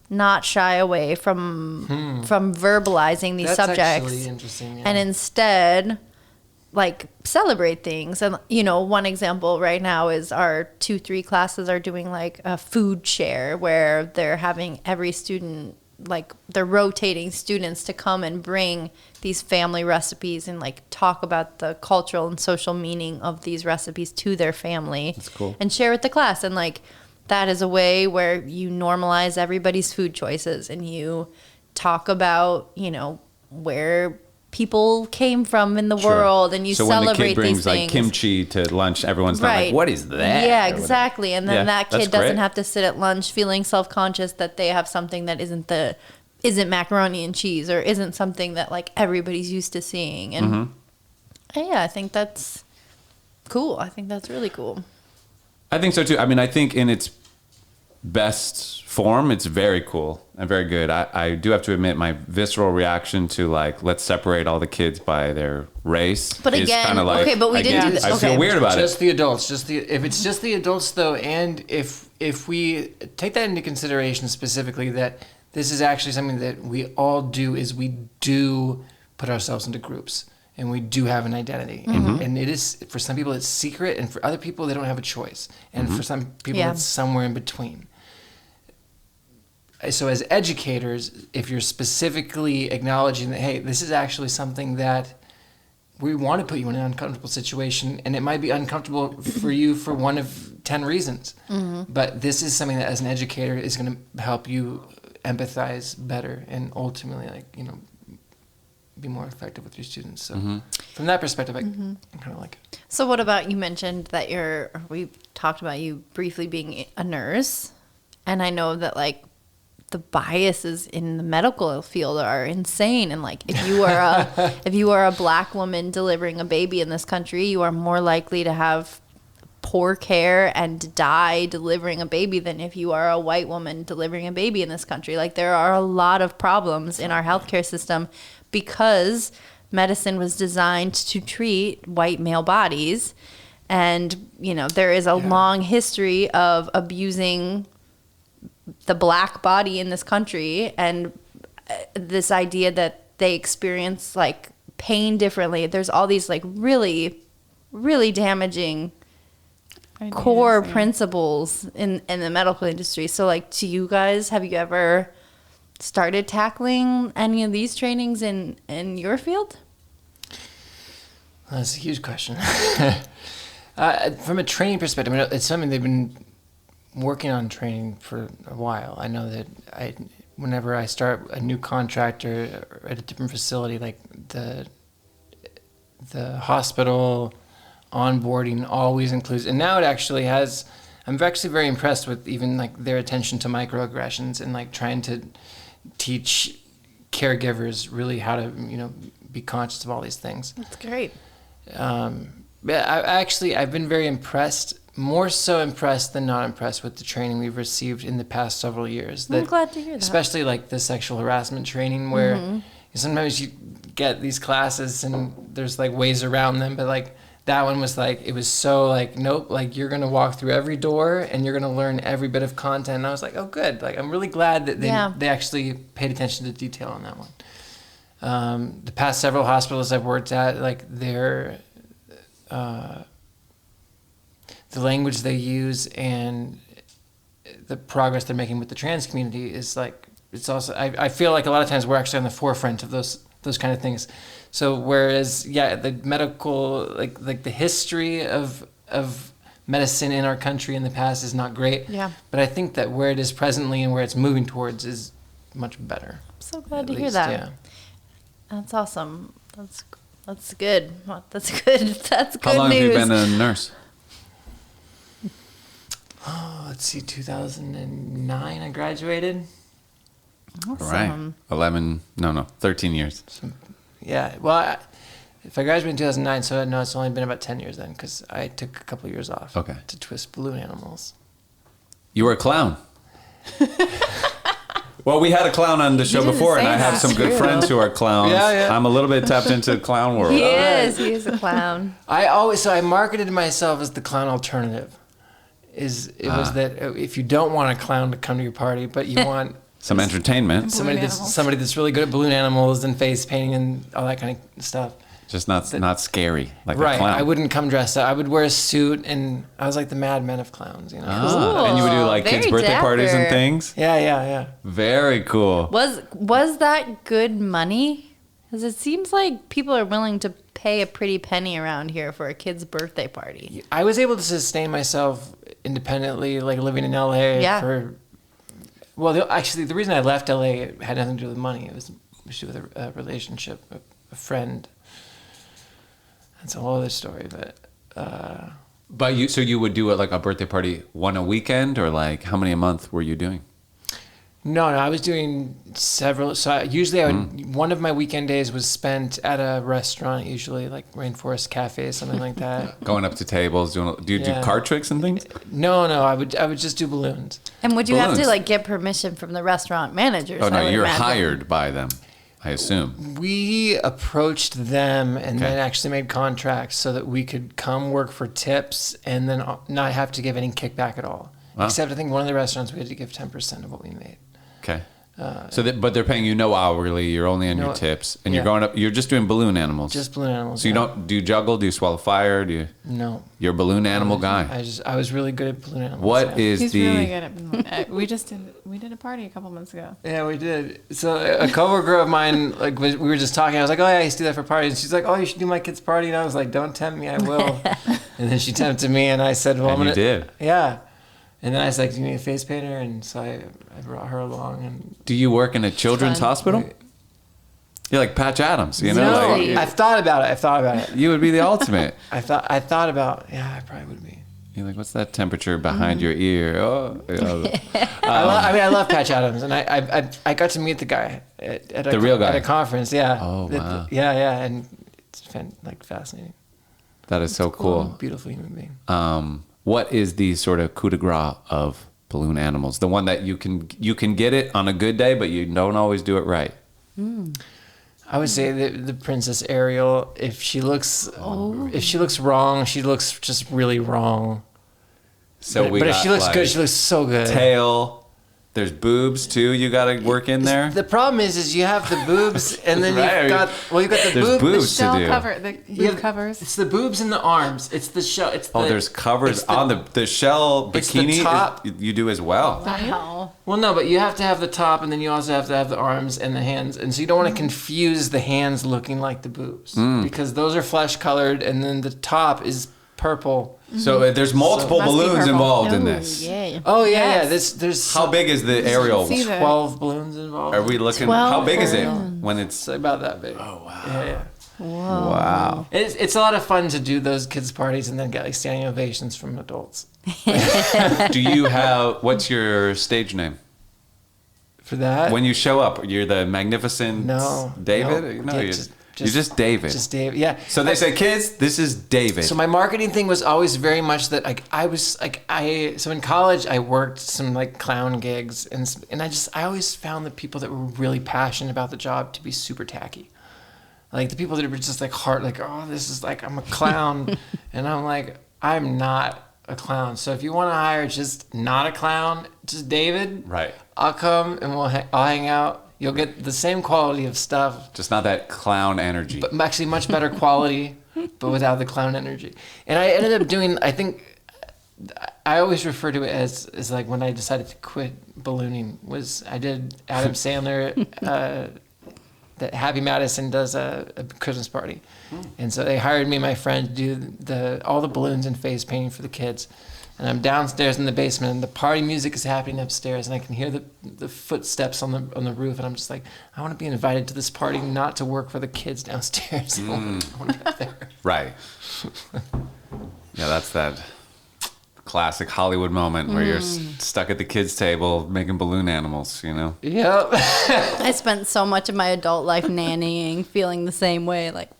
not shy away from verbalizing these That's subjects, actually interesting. Yeah. and instead like celebrate things. And you know, one example right now is our 2-3 classes are doing like a food share, where they're having every student, like they're rotating students to come and bring these family recipes and like talk about the cultural and social meaning of these recipes to their family. That's cool. And share with the class. And like that is a way where you normalize everybody's food choices, and you talk about, you know, where people came from in the world, and you so celebrate when the kid brings these like things. kimchi to lunch, everyone's not like, what is that? Yeah, or whatever. exactly. And then Yeah, that that's kid doesn't great. have to sit at lunch feeling self-conscious that they have something that isn't macaroni and cheese, or isn't something that like everybody's used to seeing. And yeah, I think that's cool. I think that's really cool. I think so too. I mean, I think in its best form, it's very cool and very good. I do have to admit, my visceral reaction to like, let's separate all the kids by their race. But is again, kinda like, okay, but we didn't do this. I feel Okay. weird about just it. the adults, if it's just the adults though, and if we take that into consideration specifically, that this is actually something that we all do, is we do put ourselves into groups, and we do have an identity, and it is, for some people it's secret, and for other people they don't have a choice, and for some people Yeah. it's somewhere in between. So as educators, if you're specifically acknowledging that, hey, this is actually something that we want to put you in an uncomfortable situation, and it might be uncomfortable for you for one of 10 reasons, but this is something that as an educator is going to help you empathize better and ultimately, like, you know, be more effective with your students. So from that perspective, I kind of like it. So what about, you mentioned that we talked about you briefly being a nurse, and I know that like the biases in the medical field are insane. And like, if you are a black woman delivering a baby in this country, you are more likely to have poor care and die delivering a baby than if you are a white woman delivering a baby in this country. Like, there are a lot of problems in our healthcare system because medicine was designed to treat white male bodies. And, you know, there is a long history of abusing the black body in this country, and this idea that they experience like pain differently. There's all these like really, really damaging core principles in the medical industry. So like, to you guys, have you ever started tackling any of these trainings in your field? That's a huge question. From a training perspective, I mean, it's something they've been working on training for a while. I know that whenever I start a new contract or at a different facility, like the hospital onboarding always includes, and now it actually has. I'm actually very impressed with even like their attention to microaggressions and like trying to teach caregivers really how to be conscious of all these things. That's great. I've been very impressed, more so impressed than not impressed with the training we've received in the past several years. I'm glad to hear that. Especially like the sexual harassment training where sometimes you get these classes and there's like ways around them, but like that one was like, it was so like, nope, like you're going to walk through every door and you're going to learn every bit of content. And I was like, oh, good. Like, I'm really glad that they actually paid attention to detail on that one. The past several hospitals I've worked at, like the language they use and the progress they're making with the trans community is like, it's also, I feel like a lot of times we're actually on the forefront of those kind of things. So whereas, the medical, like the history of medicine in our country in the past is not great. Yeah. But I think that where it is presently and where it's moving towards is much better. I'm so glad to hear that. Yeah. That's awesome. That's good. That's good. That's good news. How long have you been a nurse? Oh, let's see, 2009 I graduated. Awesome. Right. 13 years. Yeah, well, if I graduated in 2009, so no, it's only been about 10 years then, because I took a couple of years off to twist balloon animals. You were a clown. Well, we had a clown on the show before, and I have some good friends who are clowns. Yeah. I'm a a little bit tapped into the clown world. He is a clown. I marketed myself as the clown alternative. Was that if you don't want a clown to come to your party, but you want some entertainment, somebody that's really good at balloon animals and face painting and all that kind of stuff. Just not scary like a right. clown. I wouldn't come dressed up. I would wear a suit, and I was like the Mad Men of clowns, Cool. And you would do like kids' Very birthday parties and dapper. things. Yeah. Very cool. Was that good money? Because it seems like people are willing to pay a pretty penny around here for a kid's birthday party. I was able to sustain myself independently, like living in LA for. Well, the reason I left LA had nothing to do with money. It was to do with a relationship, a friend. That's a whole other story, but. But you would do like a birthday party one a weekend, or like how many a month were you doing? No, I was doing several. So usually one of my weekend days was spent at a restaurant, usually like Rainforest Cafe, something like that. Going up to tables, do you do card tricks and things? No, I would just do balloons. And would you have Balloons. to like get permission from the restaurant managers? Oh no, I would you're imagine? hired by them, I assume. We approached them and then actually made contracts so that we could come work for tips and then not have to give any kickback at all. Wow. Except I think one of the restaurants we had to give 10% of what we made. Okay. But they're paying you no hourly. You're only on your tips, and you're going up. You're just doing balloon animals. Just balloon animals. So you don't do you juggle? Do you swallow fire? Do you? No. You're a balloon animal guy. I was really good at balloon animals. What is He's the? really good at balloon. We did a party a couple months ago. Yeah, we did. So a coworker of mine, like we were just talking. I was like, "Oh yeah, I used to do that for parties." And she's like, "Oh, you should do my kid's party." And I was like, "Don't tempt me, I will." And then she tempted me, and I said, "Well, And I'm you gonna." did. Yeah. And then I was like, "Do you need a face painter?" And so I brought her along. And Do you work in a children's Fun. hospital? You're like Patch Adams, you know. No. Like, I've thought about it. you would be the ultimate. I thought about. Yeah, I probably would be. You're like, what's that temperature behind your ear? Oh, I love Patch Adams, and I got to meet the guy at The real guy. at a conference. Yeah. Oh, wow. Yeah, and it's fascinating. that is so cool. Beautiful human being. What is the sort of coup de grace of balloon animals? The one that you can get it on a good day, but you don't always do it right. I would say the Princess Ariel. If she looks wrong, she looks just really wrong. So But if she looks good, she looks so good. tail. There's boobs too. You got to work in there. The problem is you have the boobs, and then Right. you've got the There's boob. boobs to Shell do. cover, the You boob have- covers. It's the boobs and the arms. It's the shell. It's Oh, the, there's covers it's the- on the shell it's the bikini. top. You do as well. Wow. Well, no, but you have to have the top, and then you also have to have the arms and the hands, and so you don't want to confuse the hands looking like the boobs because those are flesh colored, and then the top is purple. So there's multiple Must be balloons purple. involved in Oh, this. yeah. Oh yeah, Yes. yeah. There's How big is the aerial? See the- 12 balloons involved. Are we looking? 12 How big is it balloons. when it's? It's about that big. Oh wow. Yeah. Wow. It's a lot of fun to do those kids parties and then get like standing ovations from adults. Do you have? What's your stage name? For that, When you show up, you're the magnificent no, David. No, yeah, you're just David. Just David. Yeah. So they say, kids, this is David. So my marketing thing was always very much that like so in college I worked some like clown gigs and I always found the people that were really passionate about the job to be super tacky. Like the people that were just like oh, this is like I'm a clown and I'm like I'm not a clown. So if you want to hire just not a clown, just David, Right. I'll come and I'll hang out. You'll get the same quality of stuff, Just not that clown energy. but actually much better quality, but without the clown energy. And I ended up doing, I think, I always refer to it as like when I decided to quit ballooning was I did Adam Sandler, that Happy Madison does a Christmas party. And so they hired me and my friend to do all the balloons and face painting for the kids. And I'm downstairs in the basement, and the party music is happening upstairs, and I can hear the footsteps on the roof, and I'm just like, I want to be invited to this party, not to work for the kids downstairs. I want to be up there. Right. Yeah, that's that classic Hollywood moment where you're stuck at the kids' table making balloon animals, you know? Yep. I spent so much of my adult life nannying, feeling the same way. Like,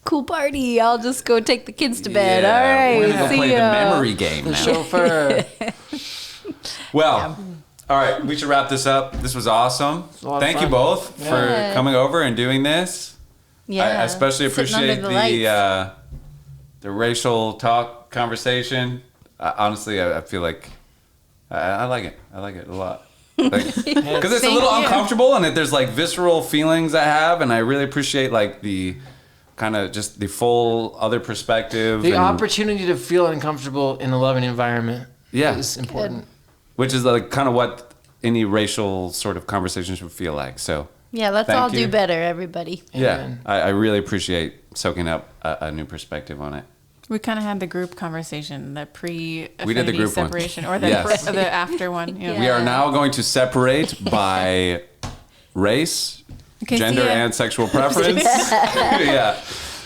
cool party. I'll just go take the kids to bed. All right. We're going to see play ya. the memory game The now. chauffeur. Well, all right, we should wrap this up. This was awesome. a lot of Thank you fun. both Yeah. for coming over and doing this. Yeah. I especially Sitting under appreciate lights. the racial talk conversation. Honestly, I feel like I like it. I like it a lot. Because it's a Thank little you. uncomfortable, and there's like visceral feelings I have, and I really appreciate like the kind of just the full other perspective. The and- opportunity to feel uncomfortable in a loving environment Yeah. is important. which is like kind of what any racial sort of conversation should feel like. So Yeah, let's Thank all you. do better, everybody. yeah, Amen. I really appreciate soaking up a new perspective on it. We kind of had the group conversation, the pre-affinity We did the group one. separation, or the, Yes. the after one. Yeah. We are now going to separate by race, Okay, see gender, ya. and sexual preference. Yeah.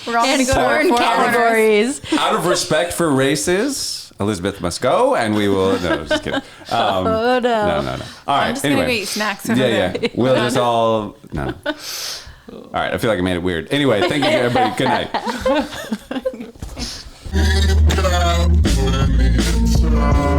We're all And gonna go corn four categories. Out of respect for races, Elizabeth must go, and we will. No, just kidding. Oh, no. No. All right. I'm just anyway. gonna go eat snacks over Yeah, there. yeah. We'll just all. No. All right. I feel like I made it weird. Anyway, thank you, everybody. Good night. Inside.